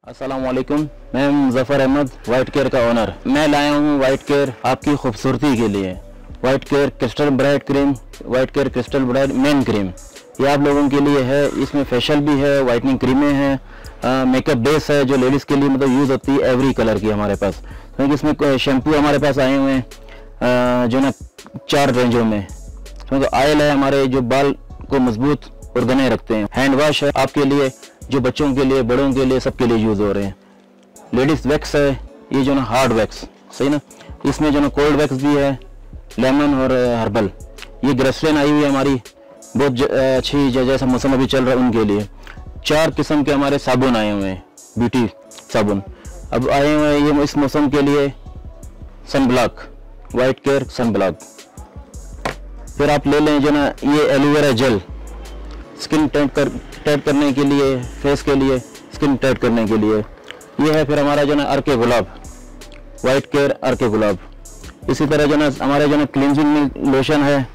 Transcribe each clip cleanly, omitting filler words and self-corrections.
अस्सलामुअलैकुम, मैं Muzaffar Ahmad, white care का ओनर। मैं लाया हूँ वाइट केयर आपकी खूबसूरती के लिए। White care crystal bright cream, white care crystal bright main cream, ये आप लोगों के लिए है। इसमें फेशियल भी है, वाइटनिंग क्रीमें हैं, मेकअप बेस है जो लेडीज़ के लिए मतलब यूज़ होती है एवरी कलर की हमारे पास। क्योंकि इसमें शैम्पू हमारे पास आए हुए हैं जो ना 4 रेंजों में। क्योंकि ऑयल है हमारे जो बाल को मजबूत और घने रखते हैं। हैंड वॉश है आपके लिए, जो बच्चों के लिए, बड़ों के लिए, सबके लिए यूज़ हो रहे हैं। लेडीज़ वैक्स है, ये जो ना हार्ड वैक्स, सही ना। इसमें जो ना कोल्ड वैक्स भी है, लेमन और हर्बल। ये ग्रेसलिन आई हुई है हमारी, बहुत अच्छी, जैसा मौसम अभी चल रहा है उनके लिए। 4 किस्म के हमारे साबुन आए हुए हैं, ब्यूटी साबुन अब आए हुए हैं। ये इस मौसम के लिए sunblock, white care sunblock. फिर आप ले लें जो ना ये एलोवेरा जेल, स्किन टाइट करने के लिए, फेस के लिए, स्किन टाइट करने के लिए। ये है फिर हमारा जो ना अर्के गुलाब, वाइट केयर अर्के गुलाब। इसी तरह जो ना हमारे जो ना क्लींजिंग लोशन है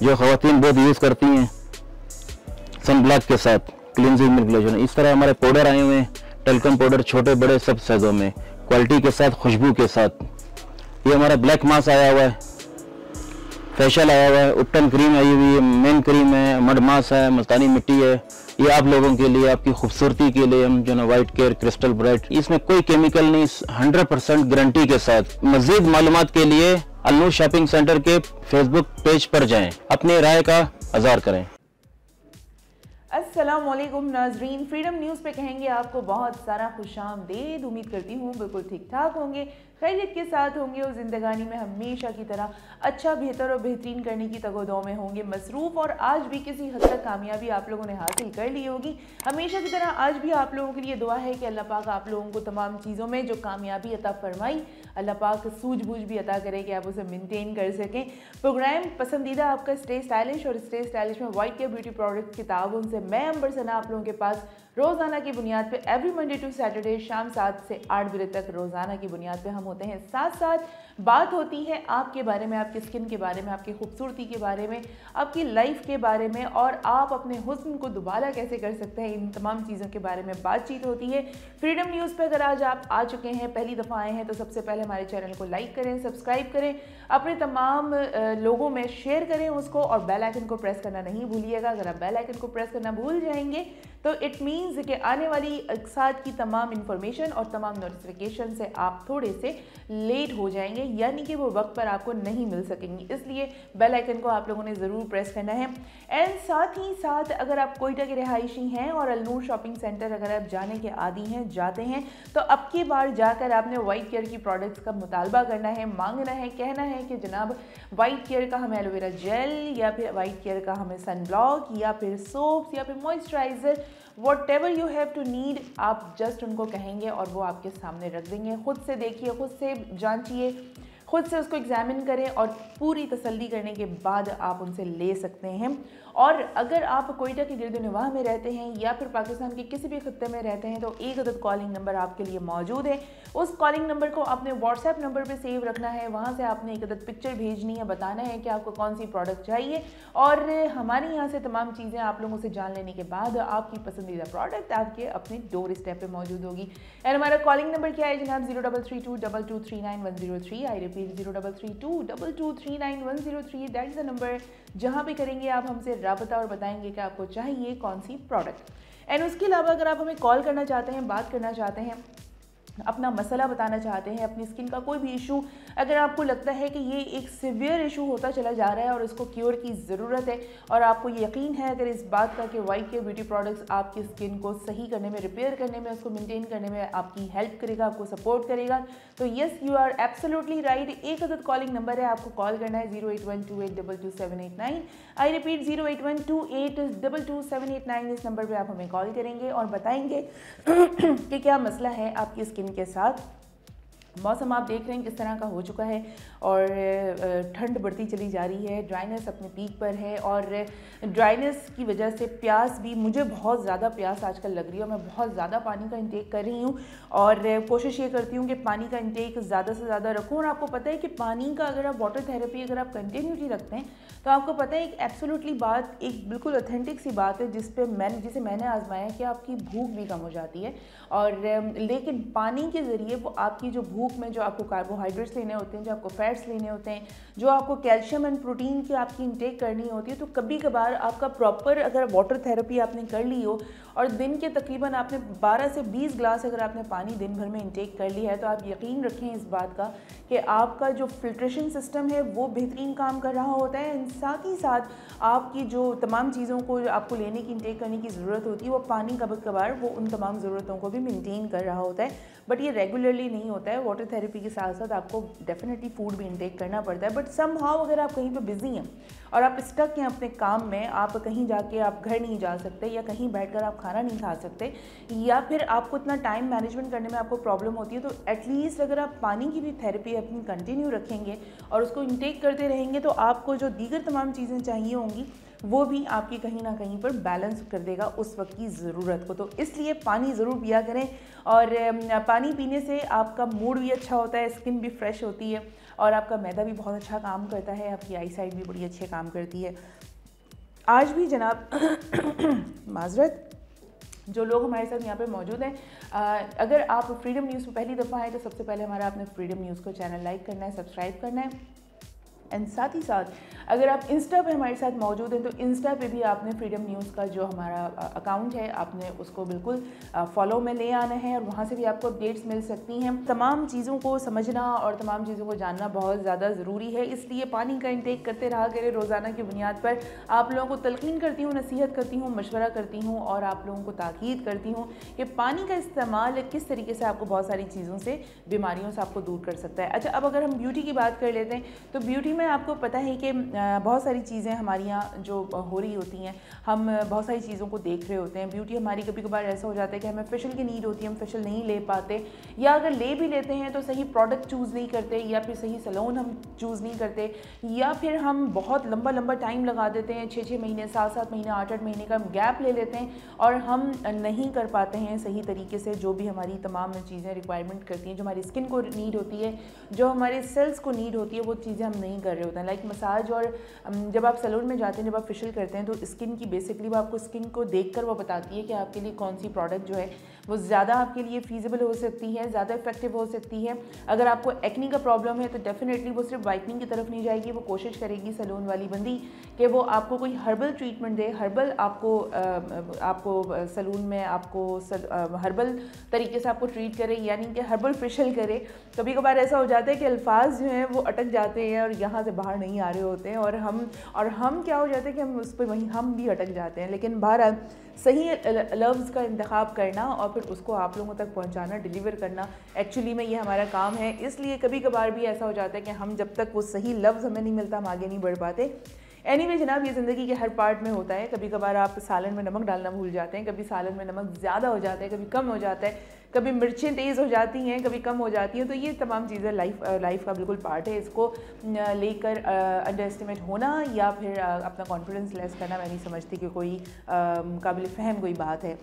जो ख़वातीन बहुत यूज़ करती हैं सन ब्लॉक के साथ, क्लींजिंग मिल्क लोशन। इस तरह हमारे पाउडर आए हुए हैं, टेल्कम पाउडर, छोटे बड़े सब साइज़ों में, क्वालिटी के साथ, खुशबू के साथ। ये हमारा ब्लैक मास्क आया हुआ है, फेशियल आया हुआ है, उपटन क्रीम आई हुई है, मेन क्रीम है, मड मास्क है, मुल्तानी मिट्टी है। ये आप लोगों के लिए, आपकी खूबसूरती के लिए हम जो ना वाइट केयर क्रिस्टल ब्राइट, इसमें कोई केमिकल नहीं, 100% गारंटी के साथ। मज़ीद मालूमात के लिए अलनूर शॉपिंग सेंटर के फेसबुक पेज पर जाएं, अपनी राय का इज़हार करें। अस्सलामुअलैकुम नाजरीन, फ्रीडम न्यूज़ पे कहेंगे आपको बहुत सारा खुशामदीद। उम्मीद करती हूँ बिल्कुल ठीक ठाक होंगे, खैरियत के साथ होंगे और ज़िंदगानी में हमेशा की तरह अच्छा, बेहतर और बेहतरीन करने की तगोदों में होंगे मसरूफ़। और आज भी किसी हद तक कामयाबी आप लोगों ने हासिल कर ली होगी। हमेशा की तरह आज भी आप लोगों के लिए दुआ है कि अल्लाह पाक आप लोगों को तमाम चीज़ों में जो कामयाबी अता फरमाई, अल्लाह पाक सूझबूझ भी अता करे कि आप उसे मेनटेन कर सकें। प्रोग्राम पसंदीदा आपका स्टे स्टाइलिश, और स्टे स्टाइलिश में वाइट केयर ब्यूटी प्रोडक्ट की ताउन से मैं अंबर सना आप लोगों के पास रोज़ाना की बुनियाद पे एवरी मंडे टू सैटरडे शाम 7 से 8 बजे तक रोज़ाना की बुनियाद पे हम होते हैं। साथ साथ बात होती है आपके बारे में, आपकी स्किन के बारे में, आपकी खूबसूरती के बारे में, आपकी लाइफ के बारे में, और आप अपने हुस्न को दोबारा कैसे कर सकते हैं, इन तमाम चीज़ों के बारे में बातचीत होती है फ्रीडम न्यूज़ पे। अगर आज आप आ चुके हैं, पहली दफ़ा आए हैं, तो सबसे पहले हमारे चैनल को लाइक करें, सब्सक्राइब करें, अपने तमाम लोगों में शेयर करें उसको, और बेल आइकन को प्रेस करना नहीं भूलिएगा। अगर आप बेल आइकन को प्रेस करना भूल जाएंगे तो इट मीन्स कि आने वाली अक्सात की तमाम इन्फॉर्मेशन और तमाम नोटिफिकेशन से आप थोड़े से लेट हो जाएंगे, यानी कि वो वक्त पर आपको नहीं मिल सकेंगी। इसलिए बेल आइकन को आप लोगों ने ज़रूर प्रेस करना है। एंड साथ ही साथ अगर आप कोयटा के रिहायशी हैं और अलनूर शॉपिंग सेंटर अगर आप जाने के आदी हैं, जाते हैं, तो अब की बार जाकर आपने वाइट केयर की प्रोडक्ट्स का मुतालबा करना है, मांगना है, कहना है कि जनाब वाइट केयर का हमें एलोवेरा जेल, या फिर वाइट केयर का हमें सन ब्लॉक, या फिर सोप्स, या फिर moisturiser, whatever you have to need, आप जस्ट उनको कहेंगे और वो आपके सामने रख देंगे। खुद से देखिए, खुद से जांचिए, खुद से उसको एग्जामिन करें, और पूरी तसल्ली करने के बाद आप उनसे ले सकते हैं। और अगर आप कोयटा के गिरदोनवाह में रहते हैं या फिर पाकिस्तान के किसी भी खत्ते में रहते हैं, तो एक अदद कॉलिंग नंबर आपके लिए मौजूद है। उस कॉलिंग नंबर को आपने व्हाट्सएप नंबर पे सेव रखना है। वहाँ से आपने एक अदद पिक्चर भेजनी है, बताना है कि आपको कौन सी प्रोडक्ट चाहिए, और हमारे यहाँ से तमाम चीज़ें आप लोगों से जान लेने के बाद आपकी पसंदीदा प्रोडक्ट आपके अपने डोर स्टेप पर मौजूद होगी। एंड हमारा कॉलिंग नंबर क्या है जनाब? 03322239 103। I repeat 03322239 that is the number जहाँ पे करेंगे आप हमसे राबता और बताएंगे कि आपको चाहिए कौन सी प्रोडक्ट। एंड उसके अलावा अगर आप हमें कॉल करना चाहते हैं, बात करना चाहते हैं, अपना मसला बताना चाहते हैं, अपनी स्किन का कोई भी इशू, अगर आपको लगता है कि ये एक सिवियर इशू होता चला जा रहा है और इसको क्योर की ज़रूरत है, और आपको यकीन है अगर इस बात का कि वाइट केयर ब्यूटी प्रोडक्ट्स आपकी स्किन को सही करने में, रिपेयर करने में, उसको मेंटेन करने में आपकी हेल्प करेगा, आपको सपोर्ट करेगा, तो yes you are absolutely right. एक अदद कॉलिंग नंबर है, आपको कॉल करना है 08128222789। I repeat 08128222789। इस नंबर पर आप हमें कॉल करेंगे और बताएंगे कि क्या मसला है आपकी स्किन के साथ। मौसम आप देख रहे हैं किस तरह का हो चुका है और ठंड बढ़ती चली जा रही है, ड्राइनेस अपने पीक पर है और ड्राइनेस की वजह से प्यास भी, मुझे बहुत ज़्यादा प्यास आजकल लग रही है और मैं बहुत ज़्यादा पानी का इंटेक कर रही हूँ और कोशिश ये करती हूँ कि पानी का इंटेक ज़्यादा से ज़्यादा रखूँ। और आपको पता है कि पानी का अगर आप वाटर थेरेपी अगर आप कंटिन्यूटी रखते हैं तो आपको पता है एक एब्सोल्युटली बात, एक बिल्कुल ऑथेंटिक सी बात है जिसे मैंने आजमाया कि आपकी भूख भी कम हो जाती है। और लेकिन पानी के ज़रिए वो आपकी जो भूख में जो आपको कार्बोहाइड्रेट्स लेने होते हैं, जो आपको फैट्स लेने होते हैं, जो आपको कैल्शियम एंड प्रोटीन की आपकी इंटेक करनी होती है, तो कभी कभार आपका प्रॉपर अगर वाटर थेरेपी आपने कर ली हो और दिन के तकरीबन आपने 12 से 20 ग्लास अगर आपने पानी दिन भर में इंटेक कर लिया है तो आप यकीन रखें इस बात का कि आपका जो फिल्ट्रेशन सिस्टम है वो बेहतरीन काम कर रहा होता है। साथ ही साथ आपकी जो तमाम चीज़ों को आपको लेने की इंटेक करने की ज़रूरत होती है वो पानी कभी कभार वो उन तमाम ज़रूरतों को भी मेंटेन कर रहा होता है। बट ये रेगुलरली नहीं होता है। वाटर थेरेपी के साथ साथ आपको डेफिनेटली फूड भी इंटेक करना पड़ता है। बट समहाउ अगर आप कहीं पे बिजी हैं और आप स्टक हैं अपने काम में, आप कहीं जाके आप घर नहीं जा सकते या कहीं बैठकर आप खाना नहीं खा सकते या फिर आपको इतना टाइम मैनेजमेंट करने में आपको प्रॉब्लम होती है, तो एटलीस्ट अगर आप पानी की भी थेरेपी अपनी कंटिन्यू रखेंगे और उसको इंटेक करते रहेंगे तो आपको जो दीगर तमाम चीज़ें चाहिए होंगी वो भी आपकी कहीं ना कहीं पर बैलेंस कर देगा उस वक्त की ज़रूरत को। तो इसलिए पानी ज़रूर पिया करें और पानी पीने से आपका मूड भी अच्छा होता है, स्किन भी फ्रेश होती है और आपका मैदा भी बहुत अच्छा काम करता है, आपकी आई साइट भी बड़ी अच्छे काम करती है। आज भी जनाब माजरत जो लोग हमारे साथ यहाँ पे मौजूद हैं, अगर आप फ्रीडम न्यूज़ में पहली दफ़ा आए तो सबसे पहले हमारा आपने फ्रीडम न्यूज़ को चैनल लाइक करना है, सब्सक्राइब करना है। एंड साथ ही साथ अगर आप इंस्टा पे हमारे साथ मौजूद हैं तो इंस्टा पे भी आपने फ्रीडम न्यूज़ का जो हमारा अकाउंट है आपने उसको बिल्कुल फॉलो में ले आना है और वहाँ से भी आपको अपडेट्स मिल सकती हैं। तमाम चीज़ों को समझना और तमाम चीज़ों को जानना बहुत ज़्यादा ज़रूरी है, इसलिए पानी का इंटेक करते रहा करें। रोज़ाना की बुनियाद पर आप लोगों को तलकीन करती हूँ, नसीहत करती हूँ, मशवरा करती हूँ और आप लोगों को ताकीद करती हूँ कि पानी का इस्तेमाल किस तरीके से आपको बहुत सारी चीज़ों से, बीमारियों से आपको दूर कर सकता है। अच्छा, अब अगर हम ब्यूटी की बात कर लेते हैं तो ब्यूटी में आपको पता है कि बहुत सारी चीज़ें हमारे यहाँ जो हो रही होती हैं, हम बहुत सारी चीज़ों को देख रहे होते हैं। ब्यूटी हमारी कभी कभार ऐसा हो जाता है कि हमें फेशियल की नीड होती है, हम फेशियल नहीं ले पाते या अगर ले भी लेते हैं तो सही प्रोडक्ट चूज़ नहीं करते या फिर सही सैलून हम चूज़ नहीं करते या फिर हम बहुत लंबा लंबा टाइम लगा देते हैं, 6-6 महीने, 7-7 महीने, 8-8 महीने का गैप ले लेते हैं और हम नहीं कर पाते हैं सही तरीके से जो भी हमारी तमाम चीज़ें रिक्वायरमेंट करती हैं, जो हमारी स्किन को नीड होती है, जो हमारे सेल्स को नीड होती है, वो चीज़ें हम नहीं कर रहे होते हैं। लाइक मसाज और जब आप सैलून में जाते हैं, जब आप फेशियल करते हैं तो स्किन की बेसिकली वो आपको स्किन को देखकर वो बताती है कि आपके लिए कौन सी प्रोडक्ट जो है वो ज़्यादा आपके लिए फीजिबल हो सकती है, ज़्यादा इफेक्टिव हो सकती है। अगर आपको एक्नी का प्रॉब्लम है तो डेफिनेटली वो सिर्फ वाइटनिंग की तरफ नहीं जाएगी, वो कोशिश करेगी सैलून वाली बंदी कि वो आपको कोई हर्बल ट्रीटमेंट दे, हर्बल आपको सैलून में आपको हर्बल तरीके से आपको ट्रीट करे, यानी कि हर्बल फेशियल करे। कभी कभार ऐसा हो जाता है कि अल्फाज जो हैं वो अटक जाते हैं और यहाँ से बाहर नहीं आ रहे होते हैं और हम क्या हो जाते हैं कि हम उस पर वहीं हम भी अटक जाते हैं। लेकिन बहरहाल सही लफ्ज़ का इंतखाब करना और फिर उसको आप लोगों तक पहुंचाना, डिलीवर करना, एक्चुअली में ये हमारा काम है। इसलिए कभी कभार भी ऐसा हो जाता है कि हम जब तक वो सही लफ्ज़ हमें नहीं मिलता हम आगे नहीं बढ़ पाते। एनीवे जनाब, ये ज़िंदगी के हर पार्ट में होता है। कभी कभार आप सालन में नमक डालना भूल जाते हैं, कभी सालन में नमक ज़्यादा हो जाता है, कभी कम हो जाता है, कभी मिर्चें तेज़ हो जाती हैं, कभी कम हो जाती हैं। तो ये तमाम चीज़ें लाइफ का बिल्कुल पार्ट है। इसको लेकर अंडर एस्टिमेट होना या फिर अपना कॉन्फिडेंस लेस करना मैं नहीं समझती कि कोई काबिल फ़हम कोई बात है।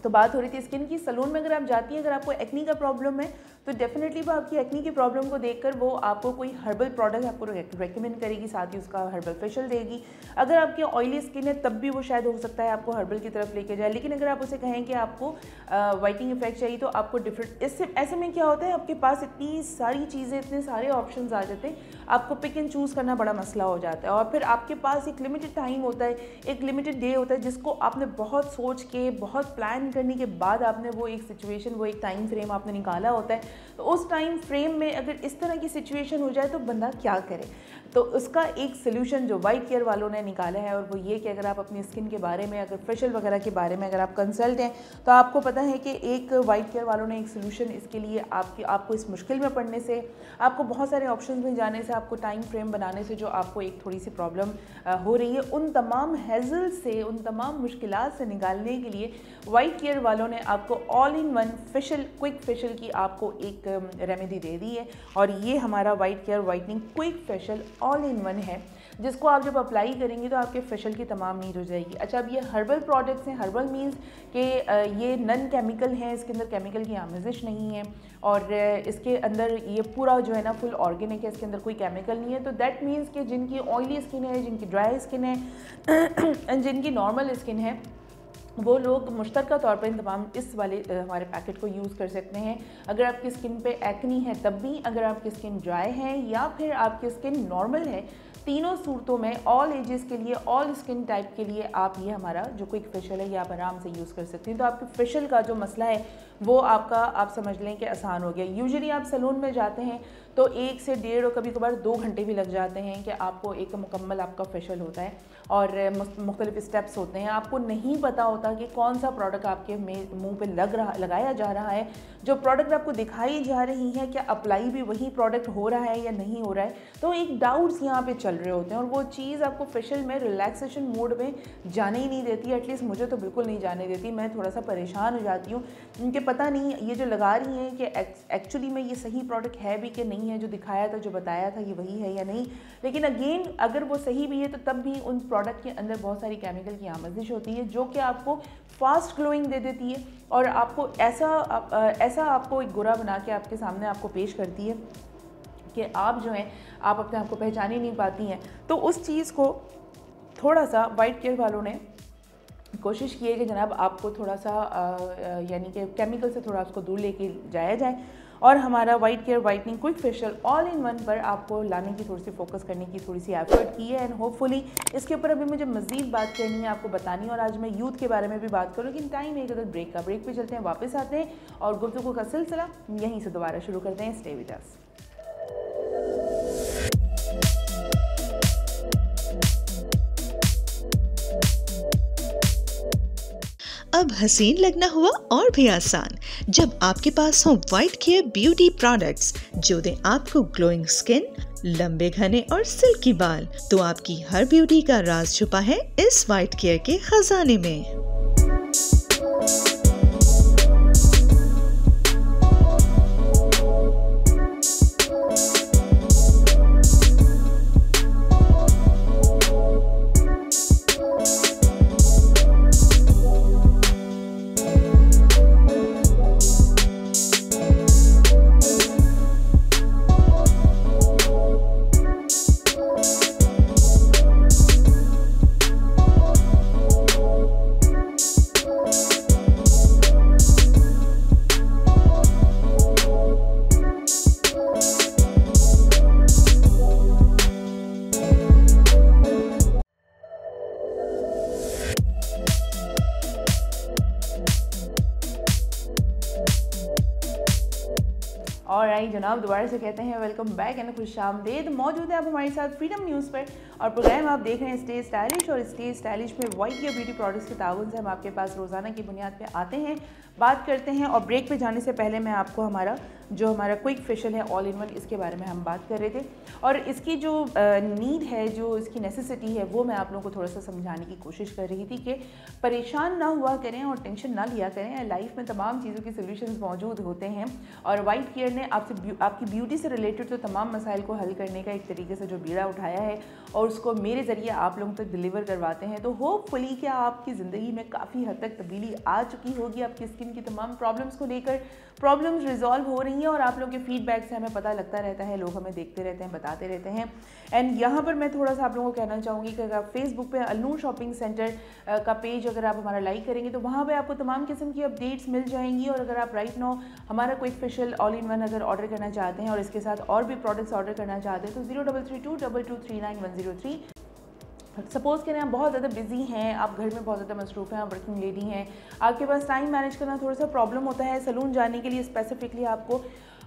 तो बात हो रही थी स्किन की। सैलून में अगर आप जाती हैं, अगर आपको एक्नी का प्रॉब्लम है तो डेफिनेटली वो आपकी एक्नी की प्रॉब्लम को देखकर वो आपको कोई हर्बल प्रोडक्ट आपको रेकमेंड करेगी, साथ ही उसका हर्बल फेशियल देगी। अगर आपकी ऑयली स्किन है तब भी वो शायद हो सकता है आपको हर्बल की तरफ लेके जाए। लेकिन अगर आप उसे कहें कि आपको वाइटनिंग इफेक्ट चाहिए तो आपको डिफरेंट, इससे ऐसे में क्या होता है, आपके पास इतनी सारी चीज़ें, इतने सारे ऑप्शंस आ जाते हैं, आपको पिक एंड चूज़ करना बड़ा मसला हो जाता है। और फिर आपके पास एक लिमिटेड टाइम होता है, एक लिमिटेड डे होता है जिसको आपने बहुत सोच के, बहुत प्लान करने के बाद आपने वो एक सिचुएशन, वो एक टाइम फ्रेम आपने निकाला होता है। तो उस टाइम फ्रेम में अगर इस तरह की सिचुएशन हो जाए तो बंदा क्या करे। तो उसका एक सोल्यूशन जो वाइट केयर वालों ने निकाला है और वो ये कि अगर आप अपनी स्किन के बारे में, अगर फेशियल वगैरह के बारे में अगर आप कंसल्ट हैं तो आपको पता है कि एक वाइट केयर वालों ने एक सोल्यूशन इसके लिए आपको इस मुश्किल में पड़ने से, आपको बहुत सारे ऑप्शंस में जाने से, आपको टाइम फ्रेम बनाने से जो आपको एक थोड़ी सी प्रॉब्लम हो रही है, उन तमाम हैज़ल से, उन तमाम मुश्किलात से निकालने के लिए वाइट केयर वालों ने आपको all in one facial, quick facial की आपको एक रेमेडी दे दी है। और ये हमारा white care whitening quick facial all in one है, जिसको आप जब अप्लाई करेंगे तो आपके फेशियल की तमाम नीड हो जाएगी। अच्छा, अब ये हर्बल प्रोडक्ट्स हैं। हर्बल मीन्स कि ये नन केमिकल हैं, इसके अंदर केमिकल की आमेजिश नहीं है और इसके अंदर ये पूरा जो है ना फुल ऑर्गेनिक है, इसके अंदर कोई केमिकल नहीं है। तो दैट मीन्स कि जिनकी ऑयली स्किन है, जिनकी ड्राई स्किन है, जिनकी नॉर्मल स्किन है, वो लोग मुश्तरका तौर पर इन तमाम इस वाले हमारे पैकेट को यूज़ कर सकते हैं। अगर आपकी स्किन पे एक्नी है तब भी, अगर आपकी स्किन ड्राई है या फिर आपकी स्किन नॉर्मल है, तीनों सूरतों में ऑल एजेस के लिए, ऑल स्किन टाइप के लिए आप ये हमारा जो क्विक फेशियल है ये आप आराम से यूज़ कर सकते हैं। तो आपके फेशियल का जो मसला है वो आपका, आप समझ लें कि आसान हो गया। यूजुअली आप सैलून में जाते हैं तो 1 से 1.5 और कभी कभार 2 घंटे भी लग जाते हैं कि आपको एक मुकम्मल आपका फेशियल होता है और मुख्तलिफ स्टेप्स होते हैं। आपको नहीं पता होता कि कौन सा प्रोडक्ट आपके मुंह पे लगाया जा रहा है, जो प्रोडक्ट आपको दिखाई जा रही है क्या अप्लाई भी वही प्रोडक्ट हो रहा है या नहीं हो रहा है। तो एक डाउट्स यहाँ पे चल रहे होते हैं और वो चीज़ आपको फेशियल में रिलैक्सेशन मोड में जाने ही नहीं देती। एटलीस्ट मुझे तो बिल्कुल नहीं जाने देती। मैं थोड़ा सा परेशान हो जाती हूँ, उनके पता नहीं ये जो लगा रही हैं कि एक्चुअली में ये सही प्रोडक्ट है भी कि नहीं है, जो दिखाया था, जो बताया था, ये वही है या नहीं। लेकिन अगेन अगर वो सही भी है तो तब भी उन प्रोडक्ट के अंदर बहुत सारी केमिकल की आमेजिश होती है जो कि आपको फास्ट ग्लोइंग दे देती है और आपको ऐसा आपको एक गोरा बना के आपके सामने आपको पेश करती है कि आप जो हैं आप अपने आप को पहचान ही नहीं पाती हैं। तो उस चीज़ को थोड़ा सा वाइट केयर वालों ने कोशिश की है कि जनाब आपको थोड़ा सा यानी कि केमिकल से थोड़ा उसको दूर लेके जाया जाए और हमारा white care whitening quick facial all in one पर आपको लाने की, थोड़ी सी फोकस करने की थोड़ी सी एफर्ट की है। एंड होपफुली इसके ऊपर अभी मुझे मज़ीद बात करनी है, आपको बतानी है और आज मैं यूथ के बारे में भी बात करूँ। लेकिन टाइम एक अगर ब्रेक का, ब्रेक पे चलते हैं, वापस आते हैं और गुफ्तगू का सिलसिला यहीं से दोबारा शुरू करते हैं। Stay with us. अब हसीन लगना हुआ और भी आसान जब आपके पास हो वाइट केयर ब्यूटी प्रोडक्ट्स जो दें आपको ग्लोइंग स्किन, लंबे घने और सिल्की बाल। तो आपकी हर ब्यूटी का राज छुपा है इस वाइट केयर के खजाने में। ऑलराइट जनाब, दोबारा से कहते हैं वेलकम बैक एंड खुशामदीद। मौजूद है आप हमारे साथ फ्रीडम न्यूज़ पर और प्रोग्राम आप देख रहे हैं स्टे स्टाइलिश। और स्टे स्टाइलिश में वाइट केयर ब्यूटी प्रोडक्ट्स के ताउन से हम आपके पास रोज़ाना की बुनियाद पे आते हैं, बात करते हैं। और ब्रेक पे जाने से पहले मैं आपको हमारा क्विक फेशियल है ऑल इन वन, इसके बारे में हम बात कर रहे थे और इसकी जो नीड है, जो इसकी नेसेसिटी है, वो मैं आप लोगों को थोड़ा सा समझाने की कोशिश कर रही थी कि परेशान ना हुआ करें और टेंशन ना लिया करें। लाइफ में तमाम चीज़ों के सोल्यूशंस मौजूद होते हैं और वाइट केयर ने आपकी ब्यूटी से रिलेटेड तो तमाम मसाइल को हल करने का एक तरीके से जो बीड़ा उठाया है और उसको मेरे ज़रिए आप लोगों तक डिलीवर करवाते हैं। तो होपफुली क्या आपकी ज़िंदगी में काफ़ी हद तक तब्दीली आ चुकी होगी। आपकी स्किन की तमाम प्रॉब्लम्स को लेकर प्रॉब्लम्स रिजॉल्व हो रही हैं और आप लोगों के फीडबैक से हमें पता लगता रहता है, लोग हमें देखते रहते हैं, बताते रहते हैं। एंड यहाँ पर मैं थोड़ा सा आप लोगों को कहना चाहूँगी कि अगर आप फेसबुक पे अलनूर शॉपिंग सेंटर का पेज अगर आप हमारा लाइक करेंगे तो वहाँ पे आपको तमाम किस्म की अपडेट्स मिल जाएंगी। और अगर आप राइट नाउ हमारा quick facial all in one अगर ऑर्डर करना चाहते हैं और इसके साथ और भी प्रोडक्ट्स ऑर्डर करना चाहते हैं तो 03322239 सपोज़ करें आप बहुत ज़्यादा बिजी हैं, आप घर में बहुत ज़्यादा मसरूफ़ हैं, आप वर्किंग लेडी हैं, आपके पास टाइम मैनेज करना थोड़ा सा प्रॉब्लम होता है, सैलून जाने के लिए स्पेसिफिकली आपको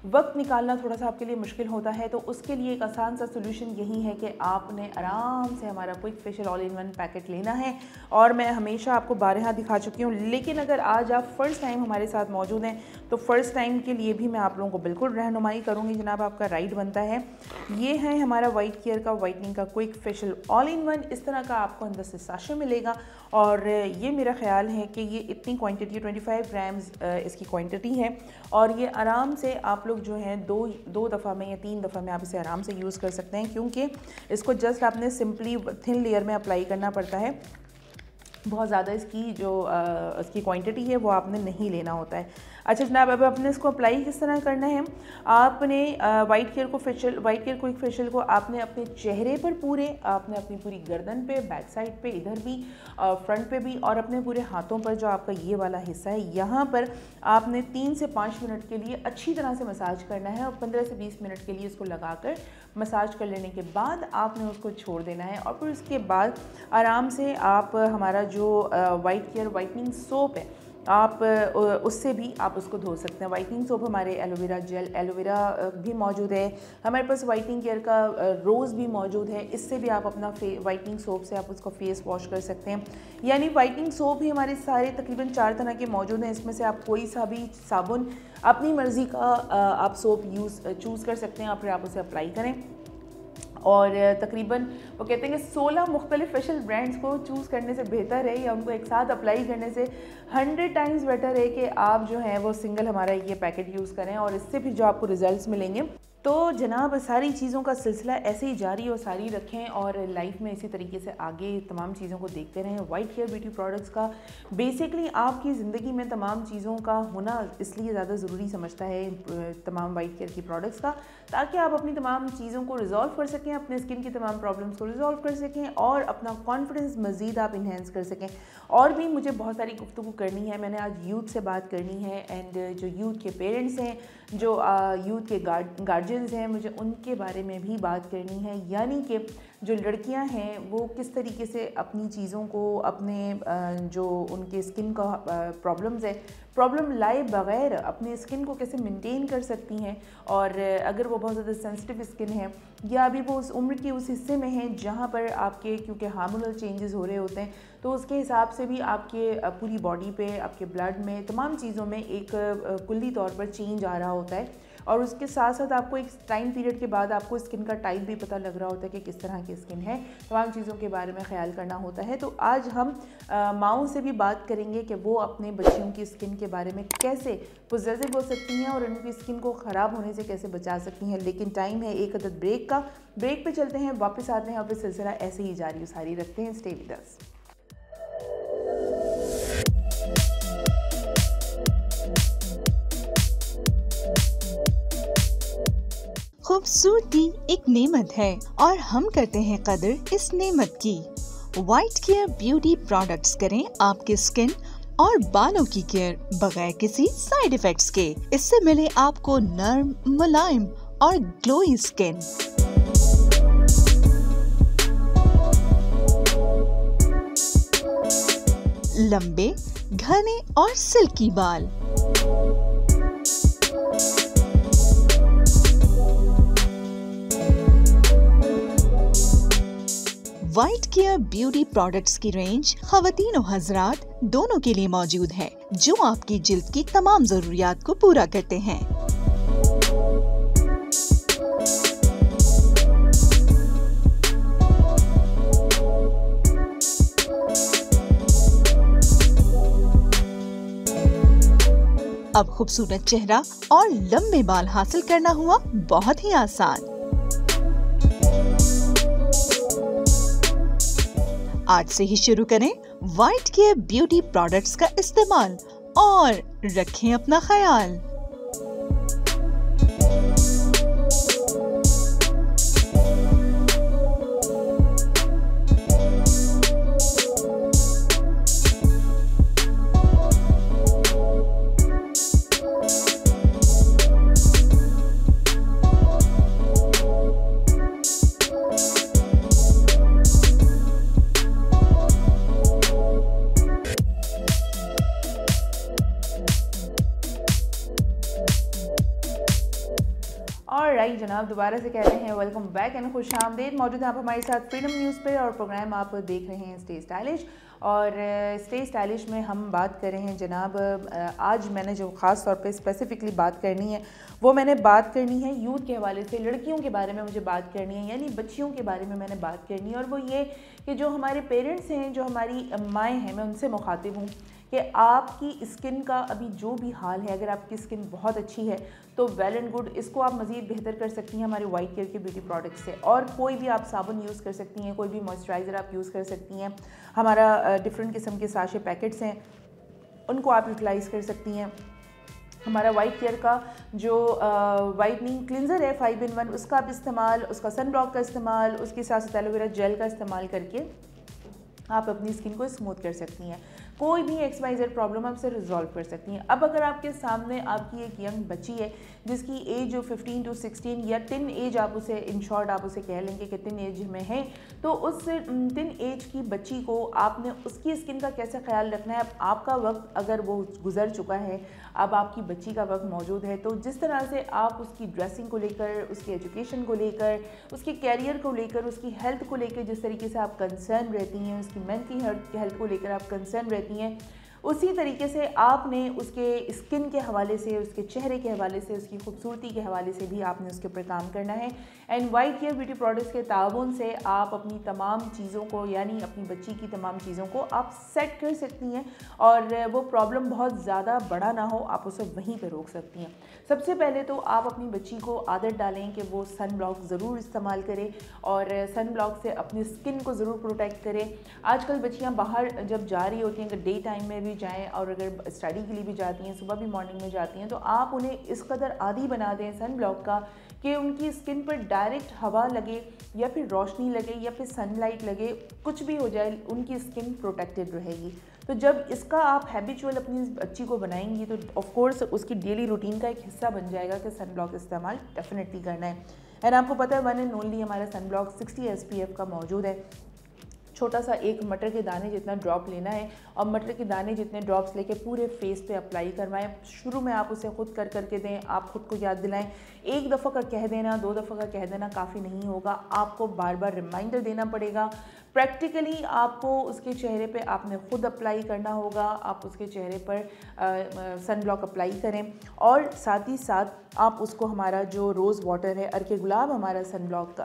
वक्त निकालना थोड़ा सा आपके लिए मुश्किल होता है, तो उसके लिए एक आसान सा सोल्यूशन यही है कि आपने आराम से हमारा quick facial all in one packet लेना है। और मैं हमेशा आपको बारहा दिखा चुकी हूँ, लेकिन अगर आज आप फ़र्स्ट टाइम हमारे साथ मौजूद हैं तो फ़र्स्ट टाइम के लिए भी मैं आप लोगों को बिल्कुल रहनुमाई करूँगी जनाब, आपका राइट बनता है। ये है हमारा वाइट केयर का वाइटनिंग का quick facial all in one. इस तरह का आपको अंदर से साशे मिलेगा और ये मेरा ख्याल है कि ये इतनी क्वांटिटी 25 ग्राम्स इसकी क्वांटिटी है और ये आराम से आप लोग जो हैं दो दफ़ा में या 3 दफ़ा में आप इसे आराम से यूज़ कर सकते हैं, क्योंकि इसको जस्ट आपने सिंपली थिन लेयर में अप्लाई करना पड़ता है। बहुत ज़्यादा इसकी जो इसकी क्वांटिटी है वो आपने नहीं लेना होता है। अच्छा जनाब, अब आपने इसको अप्लाई किस तरह करना है, आपने वाइट केयर क्विक फेशियल को आपने अपने चेहरे पर पूरे, आपने अपनी पूरी गर्दन पे, बैक साइड पे, इधर भी, फ्रंट पे भी, और अपने पूरे हाथों पर जो आपका ये वाला हिस्सा है यहाँ पर आपने 3 से 5 मिनट के लिए अच्छी तरह से मसाज करना है और 15 से 20 मिनट के लिए इसको लगाकर मसाज कर लेने के बाद आपने उसको छोड़ देना है। और फिर उसके बाद आराम से आप हमारा जो वाइट केयर वाइटनिंग सोप है आप उससे भी आप उसको धो सकते हैं। वाइटनिंग सोप हमारे एलोवेरा जेल, एलोवेरा भी मौजूद है हमारे पास, वाइटनिंग केयर का रोज़ भी मौजूद है, इससे भी आप अपना वाइटनिंग सोप से आप उसको फेस वॉश कर सकते हैं। यानी वाइटनिंग सोप भी हमारे सारे तकरीबन 4 तरह के मौजूद हैं, इसमें से आप कोई सा भी साबुन अपनी मर्ज़ी का आप सोप चूज़ कर सकते हैं और फिर आप उसे अप्लाई करें। और तकरीबन वो कहते हैं कि 16 मुख्तलिफ फेशियल ब्रांड्स को चूज़ करने से बेहतर है या उनको एक साथ अप्लाई करने से 100 टाइम्स बेटर है कि आप जो है वो सिंगल हमारा ये पैकेट यूज़ करें और इससे फिर जो आपको रिजल्ट्स मिलेंगे। तो जनाब सारी चीज़ों का सिलसिला ऐसे ही जारी और सारी रखें और लाइफ में इसी तरीके से आगे तमाम चीज़ों को देखते रहें। वाइट केयर ब्यूटी प्रोडक्ट्स का बेसिकली आपकी ज़िंदगी में तमाम चीज़ों का होना इसलिए ज़्यादा ज़रूरी समझता है तमाम वाइट केयर की प्रोडक्ट्स का, ताकि आप अपनी तमाम चीज़ों को रिजॉल्व कर सकें, अपने स्किन की तमाम प्रॉब्लम्स को रिजॉल्व कर सकें और अपना कॉन्फिडेंस मज़ीद आप इन्हेंस कर सकें। और भी मुझे बहुत सारी गुफ्तगू करनी है, मैंने आज यूथ से बात करनी है एंड जो यूथ के पेरेंट्स हैं, जो यूथ के गार्जियंस हैं, मुझे उनके बारे में भी बात करनी है। यानी कि जो लड़कियां हैं वो किस तरीके से अपनी चीज़ों को, अपने जो उनके स्किन का प्रॉब्लम लाए बग़ैर अपने स्किन को कैसे मेंटेन कर सकती हैं। और अगर वो बहुत ज़्यादा सेंसिटिव स्किन है या अभी वो उस उम्र के उस हिस्से में हैं जहाँ पर आपके क्योंकि हार्मोनल चेंजेस हो रहे होते हैं, तो उसके हिसाब से भी आपके पूरी बॉडी पे, आपके ब्लड में, तमाम चीज़ों में एक कुल्ली तौर पर चेंज आ रहा होता है। और उसके साथ साथ आपको एक टाइम पीरियड के बाद आपको स्किन का टाइप भी पता लग रहा होता है कि किस तरह की स्किन है, तमाम चीज़ों के बारे में ख्याल करना होता है। तो आज हम माओं से भी बात करेंगे कि वो अपने बच्चों की स्किन के बारे में कैसे पॉजिटिव हो सकती हैं और उनकी स्किन को ख़राब होने से कैसे बचा सकती हैं। लेकिन टाइम है एक अदद ब्रेक का, ब्रेक पे चलते हैं, वापस आते हैं और फिर सिलसिला ऐसे ही जारी सारी रखते हैं। Stay with us. खूबसूरती एक नेमत है और हम करते हैं कदर इस नेमत की। वाइट केयर ब्यूटी प्रोडक्ट्स करें आपकी स्किन और बालों की केयर बगैर किसी साइड इफेक्ट्स के। इससे मिले आपको नर्म, मुलायम और ग्लोई स्किन। लंबे, घने और सिल्की बाल। वाइट केयर ब्यूटी प्रोडक्ट्स की रेंज ख़वातीन और हज़रात दोनों के लिए मौजूद है, जो आपकी जिल्द की तमाम ज़रूरियात को पूरा करते हैं। अब खूबसूरत चेहरा और लंबे बाल हासिल करना हुआ बहुत ही आसान। आज से ही शुरू करें वाइट केयर ब्यूटी प्रोडक्ट्स का इस्तेमाल और रखें अपना ख्याल। जनाब दोबारा से कहते हैं वेलकम बैक एंड खुश आमदेद। मौजूद हैं आप हमारे साथ फ्रीडम न्यूज़ पे और प्रोग्राम आप देख रहे हैं स्टे स्टाइलिश। और स्टे स्टाइलिश में हम बात कर रहे हैं जनाब, आज मैंने जो ख़ास तौर पे स्पेसिफ़िकली बात करनी है वो मैंने बात करनी है यूथ के हवाले से, लड़कियों के बारे में मुझे बात करनी है, यानी बच्चियों के बारे में मैंने बात करनी है। और वो ये कि जो हमारे पेरेंट्स हैं, जो हमारी माएँ हैं, मैं उनसे मुखातिब हूँ कि आपकी स्किन का अभी जो भी हाल है, अगर आपकी स्किन बहुत अच्छी है तो वेल एंड गुड, इसको आप मज़ीद बेहतर कर सकती हैं हमारे वाइट केयर के ब्यूटी प्रोडक्ट्स से। और कोई भी आप साबुन यूज़ कर सकती हैं, कोई भी मॉइस्चराइज़र आप यूज़ कर सकती हैं। हमारा डिफरेंट किस्म के साशे पैकेट्स हैं, उनको आप यूटिलाइज़ कर सकती हैं। हमारा वाइट केयर का जो वाइटनिंग क्लिनज़र है 5 in 1, उसका आप इस्तेमाल, उसका सन ब्लॉक का इस्तेमाल, उसके साथ साथ एलोवेरा जेल का इस्तेमाल करके आप अपनी स्किन को स्मूथ कर सकती हैं। कोई भी XYZ प्रॉब्लम आप से रिजॉल्व कर सकती हैं। अब अगर आपके सामने आपकी एक यंग बच्ची है जिसकी एज जो 15 to 16 या टिन एज, आप उसे इन शॉर्ट आप उसे कह लेंगे कि टिन एज में है, तो उस टिन एज की बच्ची को आपने उसकी स्किन का कैसे ख्याल रखना है। अब आपका वक्त अगर वो गुजर चुका है, अब आपकी बच्ची का वक्त मौजूद है, तो जिस तरह से आप उसकी ड्रेसिंग को लेकर, उसकी एजुकेशन को लेकर, उसके कैरियर को लेकर, उसकी हेल्थ को लेकर जिस तरीके से आप कंसर्न रहती हैं, उसकी मेंटल हेल्थ को लेकर आप कंसर्न रहती हैं, उसी तरीके से आपने उसके स्किन के हवाले से, उसके चेहरे के हवाले से, उसकी खूबसूरती के हवाले से भी आपने उसके ऊपर काम करना है। And white care beauty products के ताउन से आप अपनी तमाम चीज़ों को, यानी अपनी बच्ची की तमाम चीज़ों को आप सेट कर सकती हैं और वो प्रॉब्लम बहुत ज़्यादा बड़ा ना हो, आप उसे वहीं पर रोक सकती हैं। सबसे पहले तो आप अपनी बच्ची को आदत डालें कि वो सन ब्लॉक ज़रूर इस्तेमाल करे और सन ब्लॉक से अपनी स्किन को ज़रूर प्रोटेक्ट करें। आजकल बच्चियाँ बाहर जब जा रही होती हैं, अगर डे टाइम में भी जाएं और अगर स्टडी के लिए भी जाती हैं, सुबह भी मॉर्निंग में जाती हैं, तो आप उन्हें इस कदर आदी बना दें सन ब्लॉक का कि उनकी स्किन पर डायरेक्ट हवा लगे या फिर रोशनी लगे या फिर सनलाइट लगे, कुछ भी हो जाए, उनकी स्किन प्रोटेक्टेड रहेगी। तो जब इसका आप हैबिचुअल अपनी बच्ची को बनाएंगी तो ऑफ कोर्स उसकी डेली रूटीन का एक हिस्सा बन जाएगा कि सन ब्लॉक इस्तेमाल डेफिनेटली करना है। एंड आपको पता है 1 and only हमारा सन ब्लॉक 60 SPF का मौजूद है। छोटा सा एक मटर के दाने जितना ड्रॉप लेना है और मटर के दाने जितने ड्रॉप्स लेके पूरे फेस पे अप्लाई करवाएं। शुरू में आप उसे खुद करके दें, आप खुद को याद दिलाएं। एक दफ़ा का कह देना, 2 दफ़ा का कह देना काफ़ी नहीं होगा, आपको बार बार रिमाइंडर देना पड़ेगा। प्रैक्टिकली आपको उसके चेहरे पे आपने ख़ुद अप्लाई करना होगा। आप उसके चेहरे पर सन ब्लॉक अप्लाई करें और साथ ही साथ आप उसको हमारा जो रोज़ वाटर है, अर्के गुलाब हमारा सन ब्लॉक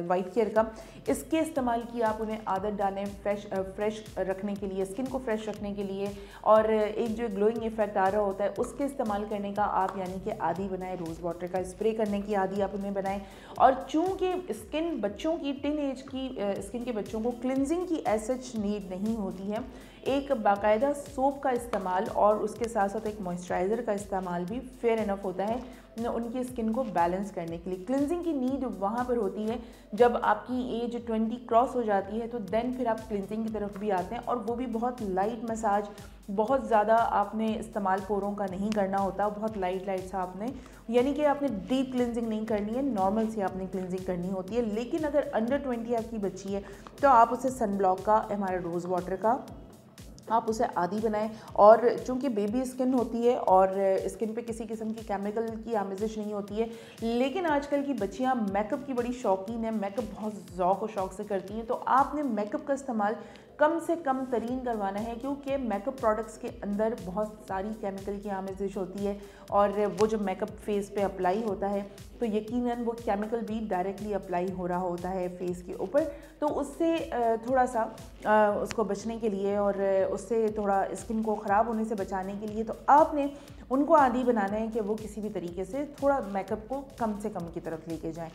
वाइट केयर का, इसके इस्तेमाल की आप उन्हें आदत डालें फ्रेश रखने के लिए, स्किन को फ्रेश रखने के लिए। और एक जो ग्लोइंग इफेक्ट आ रहा होता है उसके इस्तेमाल करने का आप यानी कि आदी बनाएं, रोज़ वाटर का स्प्रे करने की आदी आप उन्हें बनाएं। और चूँकि स्किन बच्चों की, टीन एज की स्किन के बच्चों को क्लिनजिंग की एसच नीड नहीं होती है, एक बाकायदा सोप का इस्तेमाल और उसके साथ साथ एक मॉइस्चराइज़र का इस्तेमाल भी फेयर इनफ होता है उनकी स्किन को बैलेंस करने के लिए। क्लिनजिंग की नीड वहाँ पर होती है जब आपकी एज 20 क्रॉस हो जाती है, तो देन फिर आप क्लिनजिंग की तरफ भी आते हैं और वो भी बहुत लाइट मसाज, बहुत ज़्यादा आपने इस्तेमाल पोरों का नहीं करना होता, बहुत लाइट सा आपने, यानी कि आपने डीप क्लिनजिंग नहीं करनी है, नॉर्मल से आपने क्लिनजिंग करनी होती है। लेकिन अगर अंडर 20 आपकी बच्ची है तो आप उसे सन ब्लॉक का, हमारा रोज़ वाटर का, आप उसे आदी बनाएं। और चूंकि बेबी स्किन होती है और स्किन पे किसी किस्म की केमिकल की आमेजिश नहीं होती है, लेकिन आजकल की बच्चियां मेकअप की बड़ी शौकीन है, मेकअप बहुत ज़ौक़ और शौक़ से करती हैं, तो आपने मेकअप का इस्तेमाल कम से कम तरीन करवाना है, क्योंकि मेकअप प्रोडक्ट्स के अंदर बहुत सारी केमिकल की आमेजिश होती है और वो जब मेकअप फेस पे अप्लाई होता है तो यकीनन वो केमिकल भी डायरेक्टली अप्लाई हो रहा होता है फेस के ऊपर, तो उससे थोड़ा सा उसको बचने के लिए और उससे थोड़ा स्किन को ख़राब होने से बचाने के लिए तो आपने उनको आदी बनाना है कि वो किसी भी तरीके से थोड़ा मेकअप को कम से कम की तरफ लेके जाएं।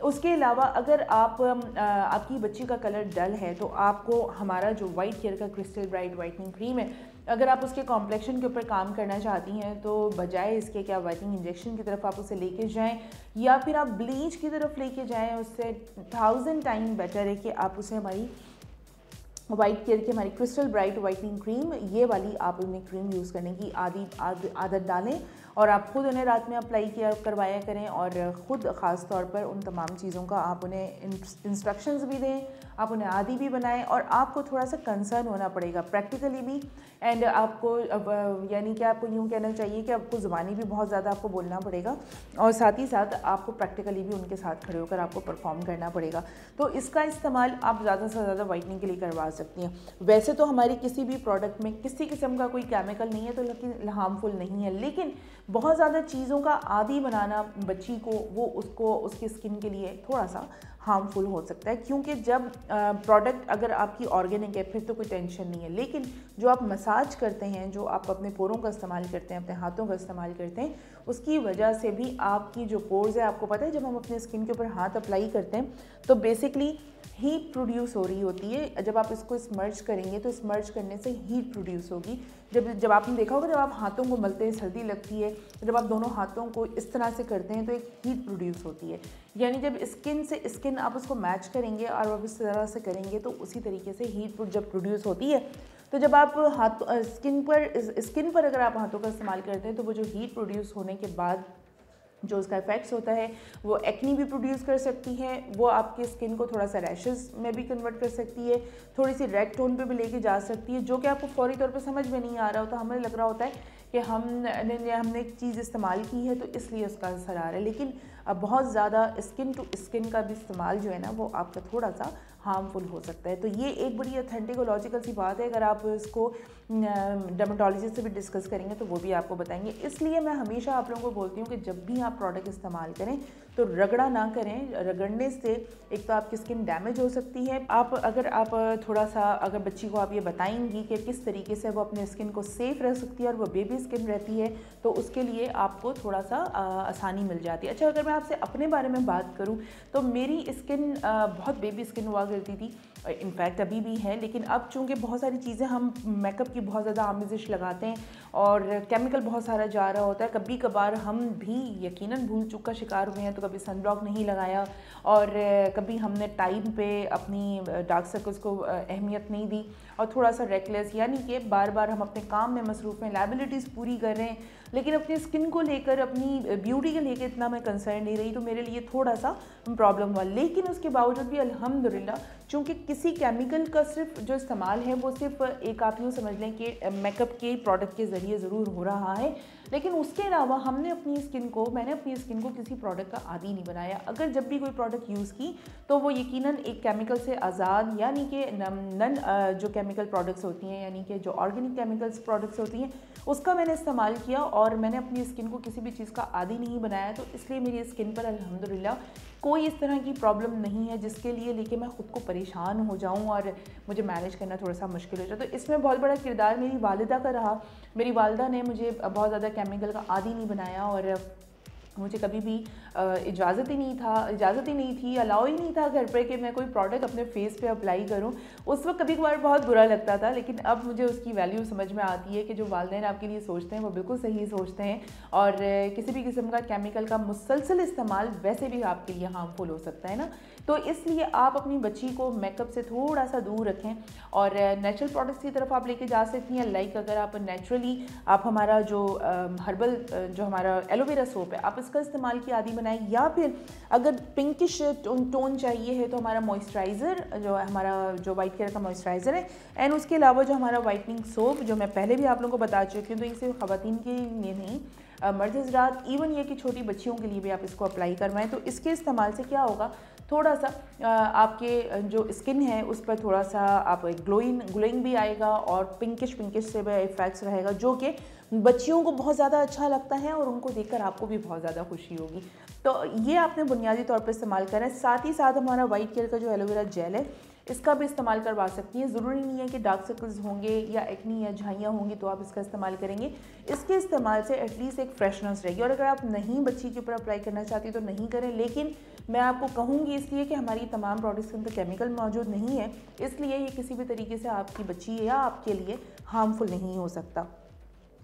उसके अलावा अगर आपकी बच्ची का कलर डल है तो आपको हमारा जो वाइट केयर का क्रिस्टल ब्राइट वाइटनिंग क्रीम है, अगर आप उसके कॉम्प्लेक्शन के ऊपर काम करना चाहती हैं तो बजाय इसके कि आप वाइटनिंग इंजेक्शन की तरफ आप उसे लेके जाएं या फिर आप ब्लीच की तरफ लेके जाएं, उससे 1000 टाइम बेटर है कि आप उसे हमारी वाइट केयर की हमारी क्रिस्टल ब्राइट वाइटनिंग क्रीम, ये वाली आप उन्हें क्रीम यूज़ करने की आदत डालें और आप खुद उन्हें रात में अप्लाई करवाया करें और ख़ुद ख़ास तौर पर उन तमाम चीज़ों का आप उन्हें इंस्ट्रक्शंस भी दें, आप उन्हें आदी भी बनाएं और आपको थोड़ा सा कंसर्न होना पड़ेगा प्रैक्टिकली भी एंड आपको यानी कि आपको यूँ कहना चाहिए कि आपको ज़ुबानी भी बहुत ज़्यादा आपको बोलना पड़ेगा और साथ ही साथ आपको प्रैक्टिकली भी उनके साथ खड़े होकर आपको परफॉर्म करना पड़ेगा। तो इसका इस्तेमाल आप ज़्यादा से ज़्यादा वाइटनिंग के लिए करवा सकती हैं। वैसे तो हमारी किसी भी प्रोडक्ट में किसी किस्म का कोई केमिकल नहीं है तो लेकिन हार्मफुल नहीं है, लेकिन बहुत ज़्यादा चीज़ों का आदी बनाना बच्ची को वो उसको उसकी स्किन के लिए थोड़ा सा हार्मफुल हो सकता है, क्योंकि जब प्रोडक्ट अगर आपकी ऑर्गेनिक है फिर तो कोई टेंशन नहीं है, लेकिन जो आप मसाज करते हैं, जो आप अपने पोरों का इस्तेमाल करते हैं, अपने हाथों का इस्तेमाल करते हैं, उसकी वजह से भी आपकी जो पोर्स है, आपको पता है जब हम अपने स्किन के ऊपर हाथ अप्लाई करते हैं तो बेसिकली हीट प्रोड्यूस हो रही होती है। जब आप इसको स्मर्ज करेंगे तो स्मर्ज करने से हीट प्रोड्यूस होगी। जब आपने देखा होगा जब आप हाथों को मलते हैं सर्दी लगती है, जब आप दोनों हाथों को इस तरह से करते हैं तो एक हीट प्रोड्यूस होती है। यानी जब स्किन से स्किन आप उसको मैच करेंगे और आप इस तरह से करेंगे तो उसी तरीके से हीट जब प्रोड्यूस होती है तो जब आप स्किन पर अगर आप हाथों का इस्तेमाल करते हैं तो वो जो हीट प्रोड्यूस होने के बाद जो उसका इफेक्ट्स होता है वो एक्नी भी प्रोड्यूस कर सकती है, वो आपकी स्किन को थोड़ा सा रैशेस में भी कन्वर्ट कर सकती है, थोड़ी सी रेड टोन पे भी लेके जा सकती है, जो कि आपको फौरी तौर पे समझ में नहीं आ रहा होता। हमें लग रहा होता है कि हमने एक चीज़ इस्तेमाल की है तो इसलिए उसका असर आ रहा है, लेकिन अब बहुत ज़्यादा स्किन टू स्किन का भी इस्तेमाल जो है ना वो आपका थोड़ा सा हार्मफुल हो सकता है। तो ये एक बड़ी अथेंटिक और लॉजिकल सी बात है, अगर आप इसको डर्मेटोलॉजिस्ट से भी डिस्कस करेंगे तो वो भी आपको बताएंगे। इसलिए मैं हमेशा आप लोगों को बोलती हूँ कि जब भी आप प्रोडक्ट इस्तेमाल करें तो रगड़ा ना करें। रगड़ने से एक तो आपकी स्किन डैमेज हो सकती है। अगर आप थोड़ा सा अगर बच्ची को आप ये बताएंगी कि किस तरीके से वो अपने स्किन को सेफ रख सकती है और वो बेबी स्किन रहती है तो उसके लिए आपको थोड़ा सा आसानी मिल जाती है। अच्छा, अगर मैं आपसे अपने बारे में बात करूँ तो मेरी स्किन बहुत बेबी स्किन हुआ करती थी, इनफैक्ट अभी भी है, लेकिन अब चूँकि बहुत सारी चीज़ें हम मेकअप की बहुत ज़्यादा आमेजिश लगाते हैं और केमिकल बहुत सारा जा रहा होता है, कभी कभार हम भी यकीनन भूल चूक का शिकार हुए हैं तो कभी सनब्लॉक नहीं लगाया और कभी हमने टाइम पे अपनी डार्क सर्कल्स को अहमियत नहीं दी और थोड़ा सा रेकलेस, यानी कि बार बार हम अपने काम में मसरूफ़ हैं, लायबिलिटीज़ पूरी कर रहे हैं लेकिन अपनी स्किन को लेकर अपनी ब्यूटी के लेकर इतना मैं कंसर्न नहीं रही, तो मेरे लिए थोड़ा सा प्रॉब्लम हुआ। लेकिन उसके बावजूद भी अल्हम्दुलिल्लाह, चूँकि किसी केमिकल का सिर्फ जो इस्तेमाल है वो सिर्फ एक आप यूँ समझ लें कि मेकअप के प्रोडक्ट के ज़रिए ज़रूर हो रहा है, लेकिन उसके अलावा मैंने अपनी स्किन को किसी प्रोडक्ट का आदी नहीं बनाया। अगर जब भी कोई प्रोडक्ट यूज़ की तो वो यकीनन एक केमिकल से आज़ाद, यानी कि नन जो केमिकल प्रोडक्ट्स होती हैं, यानी कि जो ऑर्गेनिक केमिकल्स प्रोडक्ट्स होती हैं, उसका मैंने इस्तेमाल किया और मैंने अपनी स्किन को किसी भी चीज़ का आदी नहीं बनाया। तो इसलिए मेरी स्किन पर अल्हम्दुलिल्लाह कोई इस तरह की प्रॉब्लम नहीं है जिसके लिए लेके मैं ख़ुद को परेशान हो जाऊं और मुझे मैनेज करना थोड़ा सा मुश्किल हो जाए। तो इसमें बहुत बड़ा किरदार मेरी वालिदा का रहा। मेरी वालिदा ने मुझे बहुत ज़्यादा केमिकल का आदी नहीं बनाया और मुझे कभी भी इजाज़त ही नहीं थी, अलाउ ही नहीं था घर पे कि मैं कोई प्रोडक्ट अपने फेस पे अप्लाई करूं। उस वक्त कभी कभार बहुत बुरा लगता था, लेकिन अब मुझे उसकी वैल्यू समझ में आती है कि जो वालिदैन आपके लिए सोचते हैं वो बिल्कुल सही सोचते हैं और किसी भी किस्म का केमिकल का मुसलसल इस्तेमाल वैसे भी आपके लिए हार्मफुल हो सकता है ना। तो इसलिए आप अपनी बच्ची को मेकअप से थोड़ा सा दूर रखें और नेचुरल प्रोडक्ट्स की तरफ आप लेके जा सकती हैं। लाइक अगर आप नेचुरली आप हमारा जो हर्बल जो हमारा एलोवेरा सोप है आप इसका इस्तेमाल की आदी बनाएं, या फिर अगर पिंकिश टोन चाहिए है तो हमारा मॉइस्चराइज़र जो हमारा जो वाइट कलर का मॉइस्चराइज़र है एंड उसके अलावा जो हमारा वाइटनिंग सोप जो मैं पहले भी आप लोगों को बता चुकी हूँ, तो इसे ख़वातीन के लिए नहीं मर्द हज़रात इवन ये कि छोटी बच्चियों के लिए भी आप इसको अप्लाई करवाएं। तो इसके इस्तेमाल से क्या होगा, थोड़ा सा आपके जो स्किन है उस पर थोड़ा सा आप ग्लोइंग भी आएगा और पिंकिश से भी इफेक्ट्स रहेगा जो कि बच्चियों को बहुत ज़्यादा अच्छा लगता है और उनको देखकर आपको भी बहुत ज़्यादा खुशी होगी। तो ये आपने बुनियादी तौर पर इस्तेमाल करना है। साथ ही साथ हमारा वाइट कलर का जो एलोवेरा जेल है इसका भी इस्तेमाल करवा सकती हैं। ज़रूरी नहीं है कि डार्क सर्कल्स होंगे या एक्नी या झाइयाँ होंगी तो आप इसका इस्तेमाल करेंगे। इसके इस्तेमाल से एटलीस्ट एक फ्रेशनेस रहेगी और अगर आप नहीं बच्ची के ऊपर अप्लाई करना चाहती तो नहीं करें, लेकिन मैं आपको कहूँगी इसलिए कि हमारी तमाम प्रोडक्ट्स के अंदर केमिकल मौजूद नहीं है, इसलिए ये किसी भी तरीके से आपकी बच्ची या आपके लिए हार्मफुल नहीं हो सकता।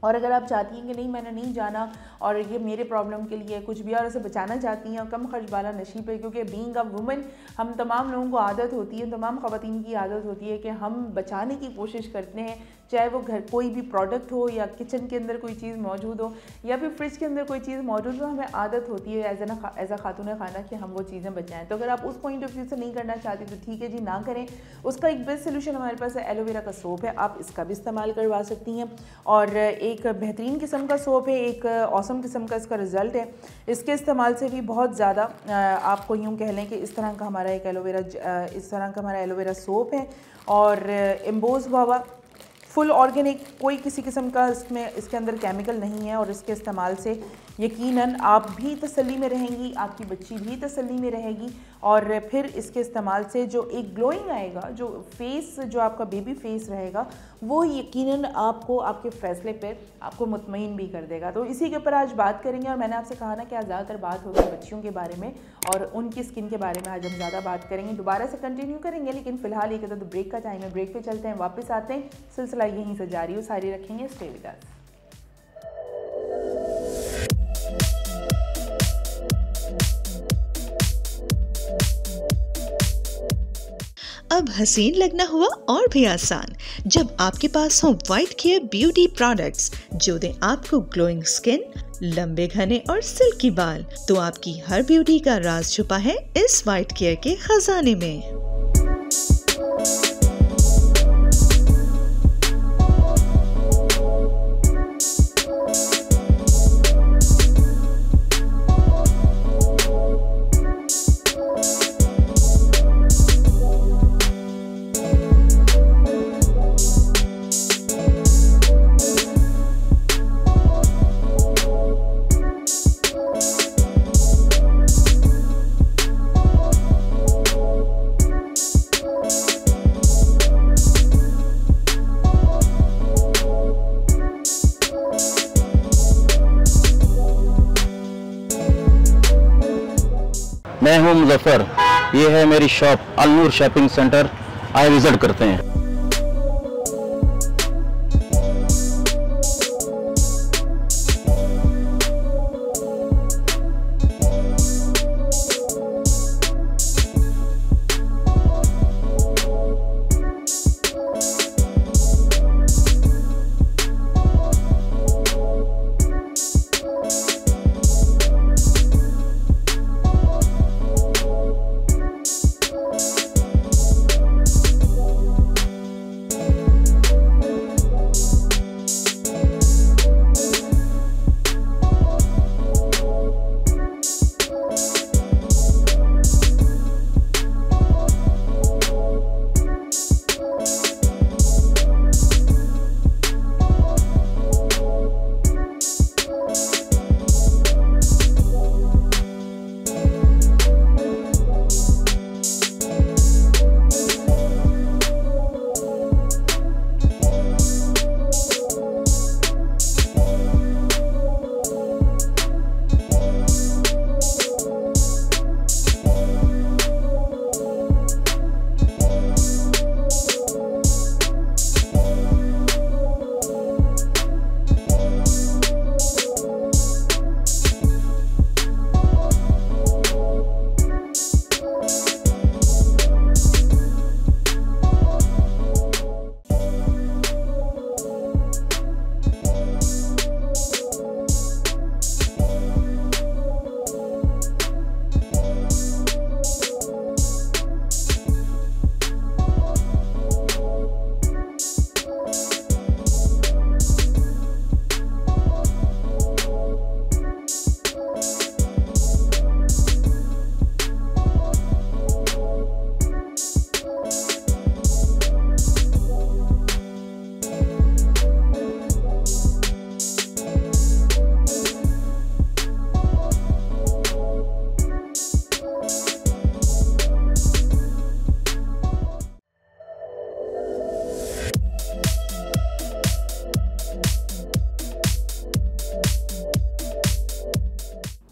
और अगर आप चाहती हैं कि नहीं मैंने नहीं जाना और ये मेरे प्रॉब्लम के लिए कुछ भी और उसे बचाना चाहती हैं और कम खर्च वाला नशीब है, क्योंकि बीइंग अ वुमन हम तमाम लोगों को आदत होती है, तमाम ख़वातीन की आदत होती है कि हम बचाने की कोशिश करते हैं, चाहे वो घर कोई भी प्रोडक्ट हो या किचन के अंदर कोई चीज़ मौजूद हो या फिर फ्रिज के अंदर कोई चीज़ मौजूद हो, हमें आदत होती है एज अ खातून खाना कि हम वो चीज़ें बचाएं। तो अगर आप उस पॉइंट ऑफ व्यू से नहीं करना चाहती तो ठीक है जी, ना करें। उसका एक बेस्ट सोल्यूशन हमारे पास है, एलोवेरा का सोप है, आप इसका भी इस्तेमाल करवा सकती हैं और एक बेहतरीन किस्म का सोप है, एक औसम किस्म का इसका रिज़ल्ट है। इसके इस्तेमाल से भी बहुत ज़्यादा आपको यूँ कह लें कि इस तरह का हमारा एक एलोवेरा सोप है और एम्बोज हुआ फुल ऑर्गेनिक, कोई किसी किस्म का इसके अंदर केमिकल नहीं है और इसके इस्तेमाल से यकीनन आप भी तसल्ली में रहेंगी, आपकी बच्ची भी तसल्ली में रहेगी और फिर इसके इस्तेमाल से जो एक ग्लोइंग आएगा, जो फेस, जो आपका बेबी फेस रहेगा, वो यकीनन आपको आपके फ़ैसले पर आपको मुतमईन भी कर देगा। तो इसी के ऊपर आज बात करेंगे और मैंने आपसे कहा ना कि आज ज़्यादातर बात होगी बच्चियों के बारे में और उनकी स्किन के बारे में आज हम ज़्यादा बात करेंगे, दोबारा से कंटिन्यू करेंगे, लेकिन फ़िलहाल ये कहते तो ब्रेक का टाइम है, ब्रेक पे चलते हैं, वापस आते हैं, सिलसिला यहीं से जारी हो, सारी रखेंगे, स्टे विद अस। अब हसीन लगना हुआ और भी आसान जब आपके पास हो वाइट केयर ब्यूटी प्रोडक्ट्स जो दें आपको ग्लोइंग स्किन, लंबे घने और सिल्की बाल। तो आपकी हर ब्यूटी का राज छुपा है इस वाइट केयर के खजाने में। मैं हूं मुजफ्फर, ये है मेरी शॉप अलनूर शॉपिंग सेंटर, आए विजिट करते हैं।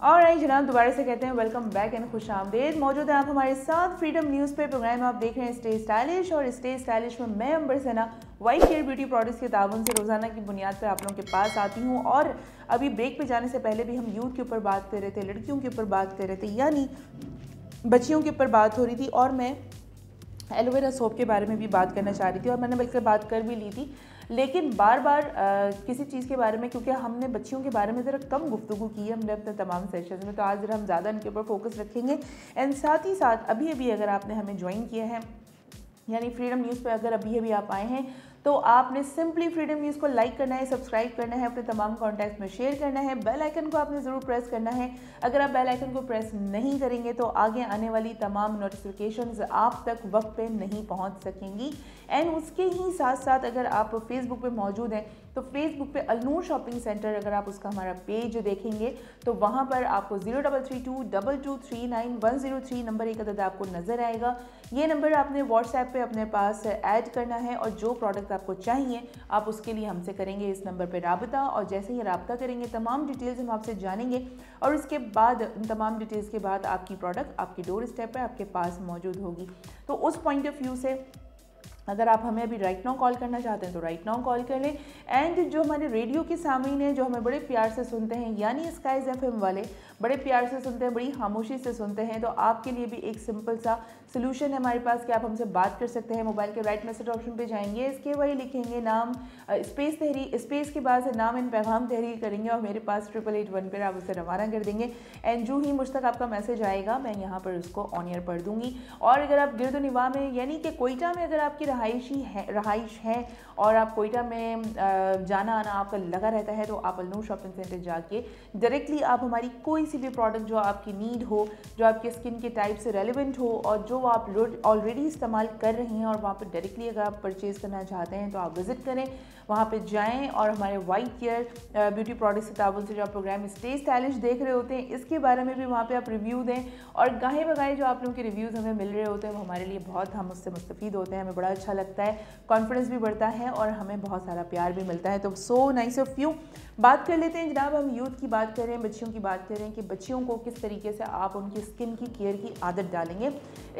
ऑलराइट जनाब, दोबारा से कहते हैं वेलकम बैक एंड खुश आमदेद। मौजूद है आप हमारे साथ फ्रीडम न्यूज़ पे, प्रोग्राम आप देख रहे हैं स्टे स्टाइलिश और स्टे स्टाइलिश में मैं अंबर सना वाइट केयर ब्यूटी प्रोडक्ट्स के ताउन से रोज़ाना की बुनियाद पर आप लोगों के पास आती हूँ। और अभी ब्रेक पे जाने से पहले भी हम यूथ के ऊपर बात कर रहे थे, लड़कियों के ऊपर बात कर रहे थे, यानी बच्चियों के ऊपर बात हो रही थी, और मैं एलोवेरा सोप के बारे में भी बात करना चाह रही थी और मैंने बल्कि बात कर भी ली थी, लेकिन बार बार किसी चीज़ के बारे में, क्योंकि हमने बच्चियों के बारे में ज़रा कम गुफ्तगू की है हमने अपने तमाम सेशंस में, तो आज ज़रा हम ज़्यादा इनके ऊपर फोकस रखेंगे। एंड साथ ही साथ अभी अगर आपने हमें ज्वाइन किया है, यानी फ्रीडम न्यूज़ पे अगर अभी आप आए हैं, तो आपने सिंपली फ्रीडम न्यूज़ को लाइक करना है, सब्सक्राइब करना है, अपने तमाम कॉन्टैक्ट्स में शेयर करना है, बेल आइकन को आपने ज़रूर प्रेस करना है। अगर आप बेल आइकन को प्रेस नहीं करेंगे तो आगे आने वाली तमाम नोटिफिकेशंस आप तक वक्त पे नहीं पहुंच सकेंगी। एंड उसके ही साथ साथ अगर आप फेसबुक पे मौजूद हैं तो फेसबुक पे अलनूर शॉपिंग सेंटर, अगर आप उसका हमारा पेज देखेंगे तो वहाँ पर आपको 03322239 नंबर एक अदद आपको नज़र आएगा। ये नंबर आपने व्हाट्सएप पे अपने पास ऐड करना है और जो प्रोडक्ट आपको चाहिए आप उसके लिए हमसे करेंगे इस नंबर पे राबता, और जैसे ही राबता करेंगे तमाम डिटेल्स हम आपसे जानेंगे और उसके बाद तमाम डिटेल्स के बाद आपकी प्रोडक्ट आपकी डोर स्टेप पर आपके पास मौजूद होगी। तो उस पॉइंट ऑफ व्यू से अगर आप हमें अभी राइट नाउ कॉल करना चाहते हैं तो राइट नाउ कॉल कर लें। एंड जो हमारे रेडियो के सामीन हैं जो हमें बड़े प्यार से सुनते हैं, यानी स्काइज FM वाले बड़े प्यार से सुनते हैं, बड़ी खामोशी से सुनते हैं, तो आपके लिए भी एक सिंपल सा सोल्यूशन है हमारे पास कि आप हमसे बात कर सकते हैं। मोबाइल के राइट मैसेज ऑप्शन पे जाएंगे, इसके वही लिखेंगे नाम स्पेस तहरीर, स्पेस के बाद से नाम इन पैगाम तहरीर करेंगे और मेरे पास 8881 पर आप उसे रवाना कर देंगे। एंड जो ही मुझ तक आपका मैसेज आएगा मैं यहाँ पर उसको ऑन एयर पढ़ दूँगी। और अगर आप गिरदोनिवा में यानी कि कोयटा में अगर आपकी रहाइश है और आप कोयटा में जाना आना आपका लगा रहता है तो आप अलनूर शॉपिंग सेंटर जाके डायरेक्टली आप हमारी कोई सी भी प्रोडक्ट जो आपकी नीड हो, जो आपके स्किन के टाइप से रेलिवेंट हो और जो आप ऑलरेडी इस्तेमाल कर रहे हैं और वहाँ पर डायरेक्टली अगर आप परचेज़ करना चाहते हैं तो आप विज़िट करें, वहाँ पे जाएं और हमारे वाइट केयर ब्यूटी प्रोडक्ट्स के ताबुन से जो आप प्रोग्राम स्टे स्टाइलिश देख रहे होते हैं इसके बारे में भी वहाँ पे आप रिव्यू दें। और गाहे बगाए जो आप लोगों के रिव्यूज़ हमें मिल रहे होते हैं वो हमारे लिए बहुत, हम उससे मुस्तफ़ीद होते हैं, हमें बड़ा अच्छा लगता है, कॉन्फिडेंस भी बढ़ता है और हमें बहुत सारा प्यार भी मिलता है। तो सो नाइस ऑफ यू। बात कर लेते हैं जनाब, हम यूथ की बात करें, बच्चियों की बात करें कि बच्चियों को किस तरीके से आप उनकी स्किन की केयर की आदत डालेंगे।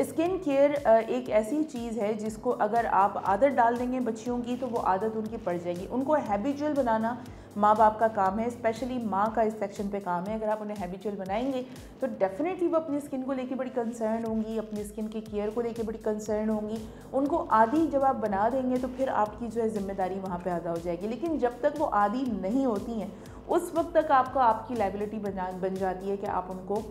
स्किन केयर एक ऐसी चीज़ है जिसको अगर आप आदत डाल देंगे बच्चियों की तो वो आदत उनकी पड़ जाएगी। उनको हैबिचुअल बनाना माँ बाप का काम है, स्पेशली माँ का इस सेक्शन पे काम है। अगर आप उन्हें हैबिचुअल बनाएंगे तो डेफिनेटली वो अपनी स्किन को लेके बड़ी कंसर्न होंगी, अपनी स्किन की केयर को लेके बड़ी कंसर्न होंगी। उनको आदी जब आप बना देंगे तो फिर आपकी जो है जिम्मेदारी वहाँ पे अदा हो जाएगी। लेकिन जब तक वो आदी नहीं होती हैं उस वक्त तक आपकी लायबिलिटी बन जाती है कि आप उनको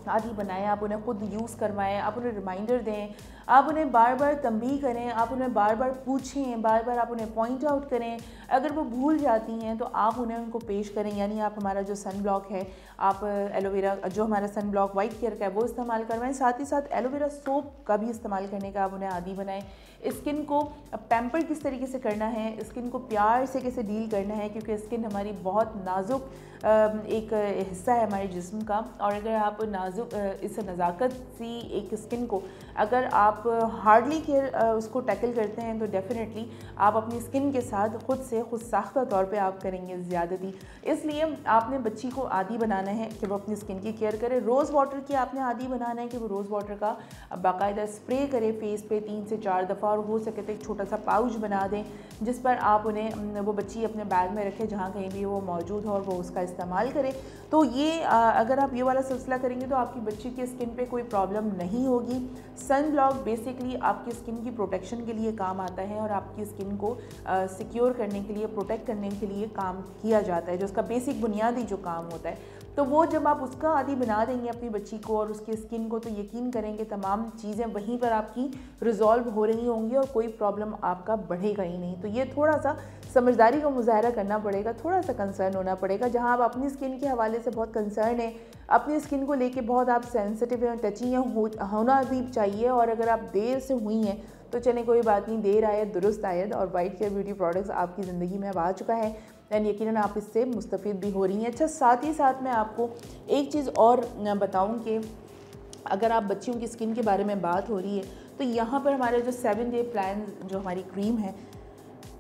आदी बनाएं, आप उन्हें खुद यूज़ करवाएं, आप उन्हें रिमाइंडर दें, आप उन्हें बार बार तंबीह करें, आप उन्हें बार बार पूछें, बार बार आप उन्हें पॉइंट आउट करें। अगर वो भूल जाती हैं तो आप उन्हें उनको पेश करें, यानी आप हमारा जो सन ब्लॉक है, आप एलोवेरा जो हमारा सन ब्लॉक वाइट केयर का है वो इस्तेमाल करवाएं, साथ ही साथ एलोवेरा सोप का भी इस्तेमाल करने का आप उन्हें आदी बनाएं। स्किन को पैम्पर किस तरीके से करना है, स्किन को प्यार से कैसे डील करना है, क्योंकि स्किन हमारी बहुत नाजुक एक हिस्सा है हमारे जिस्म का, और अगर आप नाजुक इस नज़ाकत सी एक स्किन को अगर आप हार्डली केयर उसको टैकल करते हैं तो डेफिनेटली आप अपनी स्किन के साथ खुद साख्ता तौर पे आप करेंगे ज़्यादती। इसलिए आपने बच्ची को आदी बनाना है कि वो अपनी स्किन की केयर करे। रोज़ वाटर की आपने आदी बनाना है कि वो रोज़ वाटर का बाकायदा स्प्रे करे फेस पे 3 से 4 दफ़ा, और हो सके तो एक छोटा सा पाउच बना दें जिस पर आप उन्हें वो बच्ची अपने बैग में रखें जहाँ कहीं भी वो मौजूद हो और वो उसका इस्तेमाल करे। तो ये अगर आप ये वाला सिलसिला करेंगे तो आपकी बच्ची की स्किन पे कोई प्रॉब्लम नहीं होगी। सन ब्लॉक बेसिकली आपकी स्किन की प्रोटेक्शन के लिए काम आता है और आपकी स्किन को सिक्योर करने के लिए, प्रोटेक्ट करने के लिए काम किया जाता है, जो उसका बेसिक बुनियादी जो काम होता है। तो वो जब आप उसका आदी बना देंगे अपनी बच्ची को और उसकी स्किन को, तो यकीन करेंगे तमाम चीज़ें वहीं पर आपकी रिजॉल्व हो रही होंगी और कोई प्रॉब्लम आपका बढ़ेगा ही नहीं। तो ये थोड़ा सा समझदारी का मुजाहरा करना पड़ेगा, थोड़ा सा कंसर्न होना पड़ेगा। जहाँ आप अपनी स्किन के हवाले से बहुत कंसर्न है, अपनी स्किन को लेके बहुत आप सेंसिटिव हैं, टची होना भी चाहिए, और अगर आप देर से हुई हैं तो चले कोई बात नहीं, देर आयत दुरुस्त आयत, और वाइट केयर ब्यूटी प्रोडक्ट्स आपकी ज़िंदगी में अब आ चुका है एंड यकीनन आप इससे मुस्तफ़ीद भी हो रही हैं। अच्छा, साथ ही साथ मैं आपको एक चीज़ और बताऊं कि अगर आप बच्चियों की स्किन के बारे में बात हो रही है तो यहाँ पर हमारे जो 7 डे प्लान जो हमारी क्रीम है,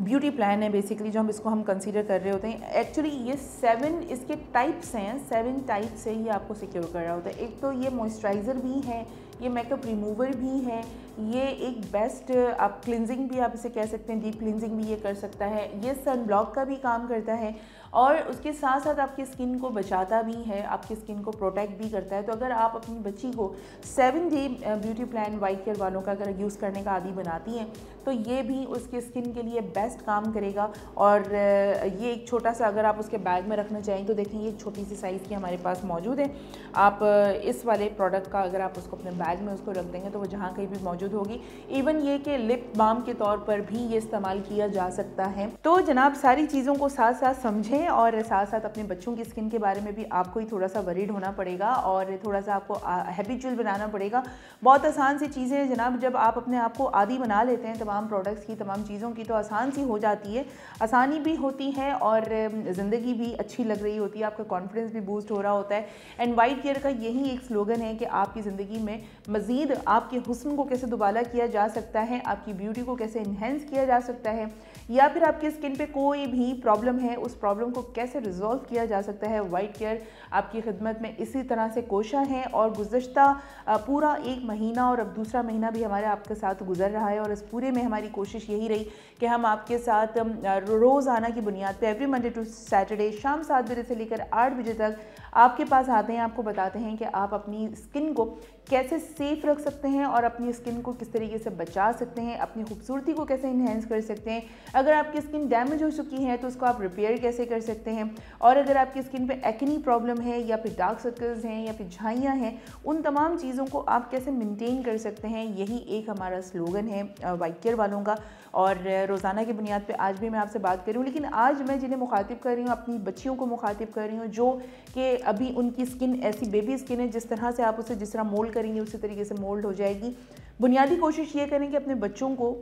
ब्यूटी प्लान है बेसिकली, जो हम कंसीडर कर रहे होते हैं, एक्चुअली ये 7 इसके टाइप्स हैं, 7 टाइप से ही आपको सिक्योर कर रहा होता है। एक तो ये मॉइस्चराइज़र भी है, ये मेकअप रिमूवर भी है, ये एक बेस्ट आप क्लिनजिंग भी आप इसे कह सकते हैं, डीप क्लिनजिंग भी ये कर सकता है। ये सन ब्लॉक का भी काम करता है और उसके साथ साथ आपकी स्किन को बचाता भी है, आपकी स्किन को प्रोटेक्ट भी करता है। तो अगर आप अपनी बच्ची को 7 day beauty plan white care वालों का अगर यूज़ करने का आदी बनाती हैं तो ये भी उसकी स्किन के लिए बेस्ट काम करेगा। और ये एक छोटा सा अगर आप उसके बैग में रखना चाहें तो देखें ये छोटी सी साइज़ की हमारे पास मौजूद है। आप इस वाले प्रोडक्ट का अगर आप उसको अपने बैग में उसको रख देंगे तो वो जहाँ कहीं भी मौजूद होगी। इवन ये कि लिप बाम के तौर पर भी ये इस्तेमाल किया जा सकता है। तो जनाब सारी चीज़ों को साथ साथ समझें और साथ साथ अपने बच्चों की स्किन के बारे में भी आपको ही थोड़ा सा वरीड होना पड़ेगा और थोड़ा सा आपको हैबिचुअल बनाना पड़ेगा। बहुत आसान सी चीज़ें हैं जनाब, जब आप अपने आप को आदी बना लेते हैं तमाम प्रोडक्ट्स की, तमाम चीज़ों की, तो आसान सी हो जाती है, आसानी भी होती है और ज़िंदगी भी अच्छी लग रही होती है, आपका कॉन्फिडेंस भी बूस्ट हो रहा होता है। एंड वाइट केयर का यही एक स्लोगन है कि आपकी ज़िंदगी में मज़ीद आपके हुस्न को कैसे दोबारा किया जा सकता है, आपकी ब्यूटी को कैसे इन्हेंस किया जा सकता है, या फिर आपकी स्किन पे कोई भी प्रॉब्लम है उस प्रॉब्लम को कैसे रिजॉल्व किया जा सकता है। वाइट केयर आपकी खिदमत में इसी तरह से कोशा है और गुज़श्ता पूरा एक महीना और अब दूसरा महीना भी हमारे आपके साथ गुजर रहा है और इस पूरे में हमारी कोशिश यही रही कि हम आपके साथ रोज़ाना की बुनियाद पे एवरी मंडे टू सैटरडे शाम 7 बजे से लेकर 8 बजे तक आपके पास आते हैं, आपको बताते हैं कि आप अपनी स्किन को कैसे सेफ रख सकते हैं और अपनी स्किन को किस तरीके से बचा सकते हैं, अपनी खूबसूरती को कैसे इन्हेंस कर सकते हैं। अगर आपकी स्किन डैमेज हो चुकी है तो उसको आप रिपेयर कैसे कर सकते हैं, और अगर आपकी स्किन पे एक्नी प्रॉब्लम है या फिर डार्क सर्कल्स हैं या फिर झाइयाँ हैं, उन तमाम चीज़ों को आप कैसे मेंटेन कर सकते हैं, यही एक हमारा स्लोगन है वाइट केयर वालों का। और रोज़ाना की बुनियाद पे आज भी मैं आपसे बात कर रही हूँ, लेकिन आज मैं जिन्हें मुखातिब कर रही हूँ अपनी बच्चियों को मुखातिब कर रही हूँ जो कि अभी उनकी स्किन ऐसी बेबी स्किन है जिस तरह से आप उसे जिस तरह मोल्ड करेंगे उसी तरीके से मोल्ड हो जाएगी। बुनियादी कोशिश ये करें कि अपने बच्चों को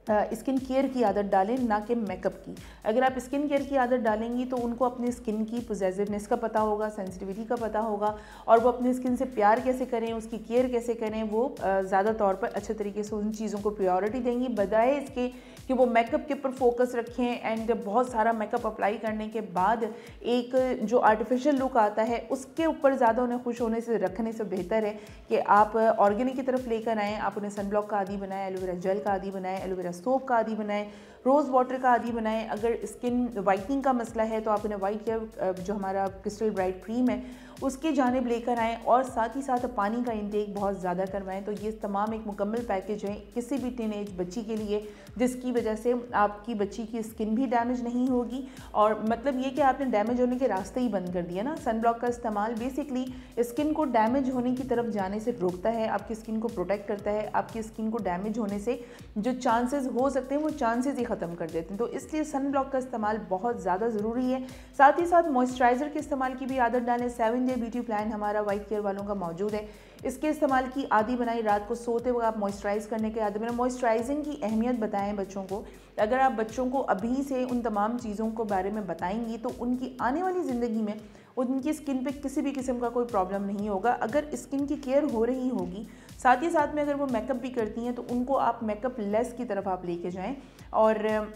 स्किन केयर की आदत डालें, ना कि मेकअप की। अगर आप स्किन केयर की आदत डालेंगी तो उनको अपनी स्किन की पॉजिटिवनेस का पता होगा, सेंसिटिविटी का पता होगा और वो अपनी स्किन से प्यार कैसे करें, उसकी केयर कैसे करें, वो ज़्यादा तौर पर अच्छे तरीके से उन चीज़ों को प्रायोरिटी देंगी बजाय इसके कि वो मेकअप के ऊपर फोकस रखें। एंड बहुत सारा मेकअप अप्लाई करने के बाद एक जो आर्टिफिशियल लुक आता है उसके ऊपर ज़्यादा उन्हें खुश होने से रखने से बेहतर है कि आप ऑर्गेनिक की तरफ लेकर आएँ। आप उन्हें सन ब्लॉक का आदी बनाएं, एलोवेरा जेल का आदी बनाएं, एलोवेरा सोप का आदी बनाएं, रोज़ वाटर का आदी बनाएं। अगर स्किन वाइटनिंग का मसला है तो आप उन्हें वाइट केयर जो हमारा क्रिस्टल ब्राइट क्रीम है उसकी जानिब लेकर आएँ और साथ ही साथ पानी का इंटेक बहुत ज़्यादा करवाएं। तो ये तमाम एक मुकम्मल पैकेज है किसी भी टीनेज बच्ची के लिए, जिसकी वजह से आपकी बच्ची की स्किन भी डैमेज नहीं होगी और मतलब ये कि आपने डैमेज होने के रास्ते ही बंद कर दिया ना। सन ब्लॉक का इस्तेमाल बेसिकली स्किन को डैमेज होने की तरफ जाने से रोकता है, आपकी स्किन को प्रोटेक्ट करता है, आपकी स्किन को डैमेज होने से जो चांसेस हो सकते हैं वो चांसेस ही ख़त्म कर देते हैं। तो इसलिए सन ब्लॉक का इस्तेमाल बहुत ज़्यादा ज़रूरी है। साथ ही साथ मॉइस्चराइज़र के इस्तेमाल की भी आदत डालें। 7 डे ब्यूटी प्लान हमारा वाइट केयर वालों का मौजूद है, इसके इस्तेमाल की आदी बनाई। रात को सोते वक्त आप मॉइस्चराइज़ करने के आदि बनाएं। मॉइस्चराइजिंग की अहमियत बताएं बच्चों को। अगर आप बच्चों को अभी से उन तमाम चीज़ों के बारे में बताएंगी तो उनकी आने वाली ज़िंदगी में उनकी स्किन पे किसी भी किस्म का कोई प्रॉब्लम नहीं होगा। अगर स्किन की केयर हो रही होगी साथ ही साथ में अगर वो मेकअप भी करती हैं तो उनको आप मेकअप लेस की तरफ आप लेके जाएँ और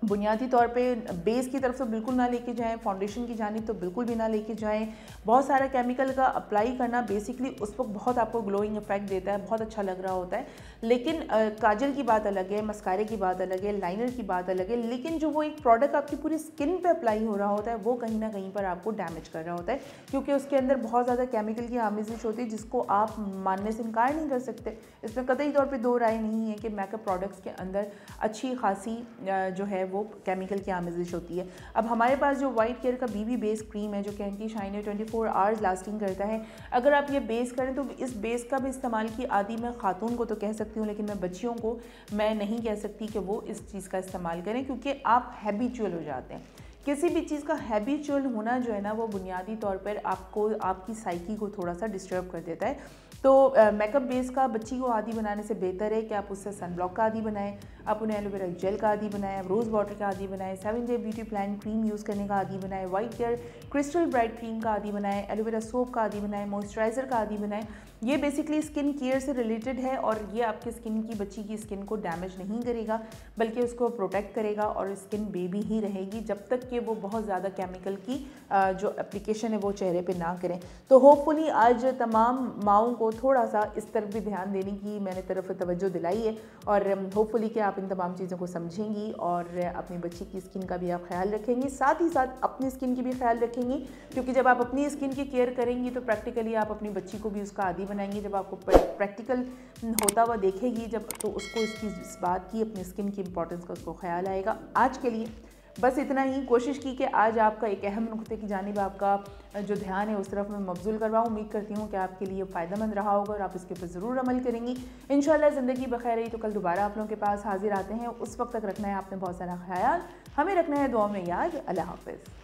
बुनियादी तौर पे बेस की तरफ से बिल्कुल ना लेके जाएं, फाउंडेशन की जानिब तो बिल्कुल भी ना लेके जाएं। बहुत सारा केमिकल का अप्लाई करना बेसिकली उस वक्त बहुत आपको ग्लोइंग इफेक्ट देता है, बहुत अच्छा लग रहा होता है, लेकिन काजल की बात अलग है, मस्कारे की बात अलग है, लाइनर की बात अलग है, लेकिन जो वो एक प्रोडक्ट आपकी पूरी स्किन पे अप्लाई हो रहा होता है वो कहीं ना कहीं पर आपको डैमेज कर रहा होता है, क्योंकि उसके अंदर बहुत ज़्यादा केमिकल की आमेजिश होती है जिसको आप मानने से इनकार नहीं कर सकते। इसमें कतई तौर पर दो राय नहीं है कि मेकअप प्रोडक्ट्स के अंदर अच्छी खासी जो है वो केमिकल की आमेजिश होती है। अब हमारे पास जो वाइट केयर का बीबी बेस क्रीम है जो कि एंटी शाइन है, 24 आवर्स लास्टिंग करता है। अगर आप ये बेस करें तो इस बेस का भी इस्तेमाल की आदि मैं खातून को तो कह सकती हूँ, लेकिन मैं बच्चियों को मैं नहीं कह सकती कि वो इस चीज़ का इस्तेमाल करें, क्योंकि आप हैबिचुअल हो जाते हैं। किसी भी चीज़ का हैबिचुअल होना जो है ना वो बुनियादी तौर पर आपको आपकी साइकी को थोड़ा सा डिस्टर्ब कर देता है। तो मेकअप बेस का बच्ची को आदी बनाने से बेहतर है कि आप उससे सन ब्लॉक का आदी बनाएं। आप उन्हें एलोवेरा जेल का आदी बनाएं, रोज़ वाटर का आदी बनाएं, 7 day beauty plan cream use करने का आदी बनाएं, white care crystal bright cream का आदी बनाएं, एलोवेरा सोप का आदी बनाएं, मॉइस्चराइज़र का आदी बनाएं। ये बेसिकली स्किन केयर से रिलेटेड है और ये आपके स्किन की, बच्ची की स्किन को डैमेज नहीं करेगा बल्कि उसको प्रोटेक्ट करेगा और स्किन बेबी ही रहेगी जब तक कि वो बहुत ज़्यादा केमिकल की जो एप्लीकेशन है वो चेहरे पे ना करें। तो होपफुली आज तमाम माओं को थोड़ा सा इस तरफ भी ध्यान देने की मैंने तरफ तवज्जो दिलाई है और होपफुली कि आप इन तमाम चीज़ों को समझेंगी और अपनी बच्ची की स्किन का भी आप ख्याल रखेंगी, साथ ही साथ अपनी स्किन की भी ख्याल रखेंगी, क्योंकि जब आप अपनी स्किन की केयर करेंगी तो प्रैक्टिकली आप अपनी बच्ची को भी उसका आदी बनाएंगे। जब आपको प्रैक्टिकल होता हुआ देखेगी जब, तो उसको इस बात की, अपनी स्किन की इंपॉर्टेंस का उसको ख्याल आएगा। आज के लिए बस इतना ही। कोशिश की कि आज आपका एक अहम नुक्ते की जानिब आपका जो ध्यान है उस तरफ मैं मबजूल करवाऊँ। उम्मीद करती हूँ कि आपके लिए फ़ायदेमंद रहा होगा और आप इसके ऊपर ज़रूर अमल करेंगी। इंशाल्लाह ज़िंदगी बखैर रही तो कल दोबारा आप लोगों के पास हाजिर आते हैं। उस वक्त तक रखना है आपने बहुत सारा ख्याल, हमें रखना है दुआ में याद। अल्लाह हाफ़िज़।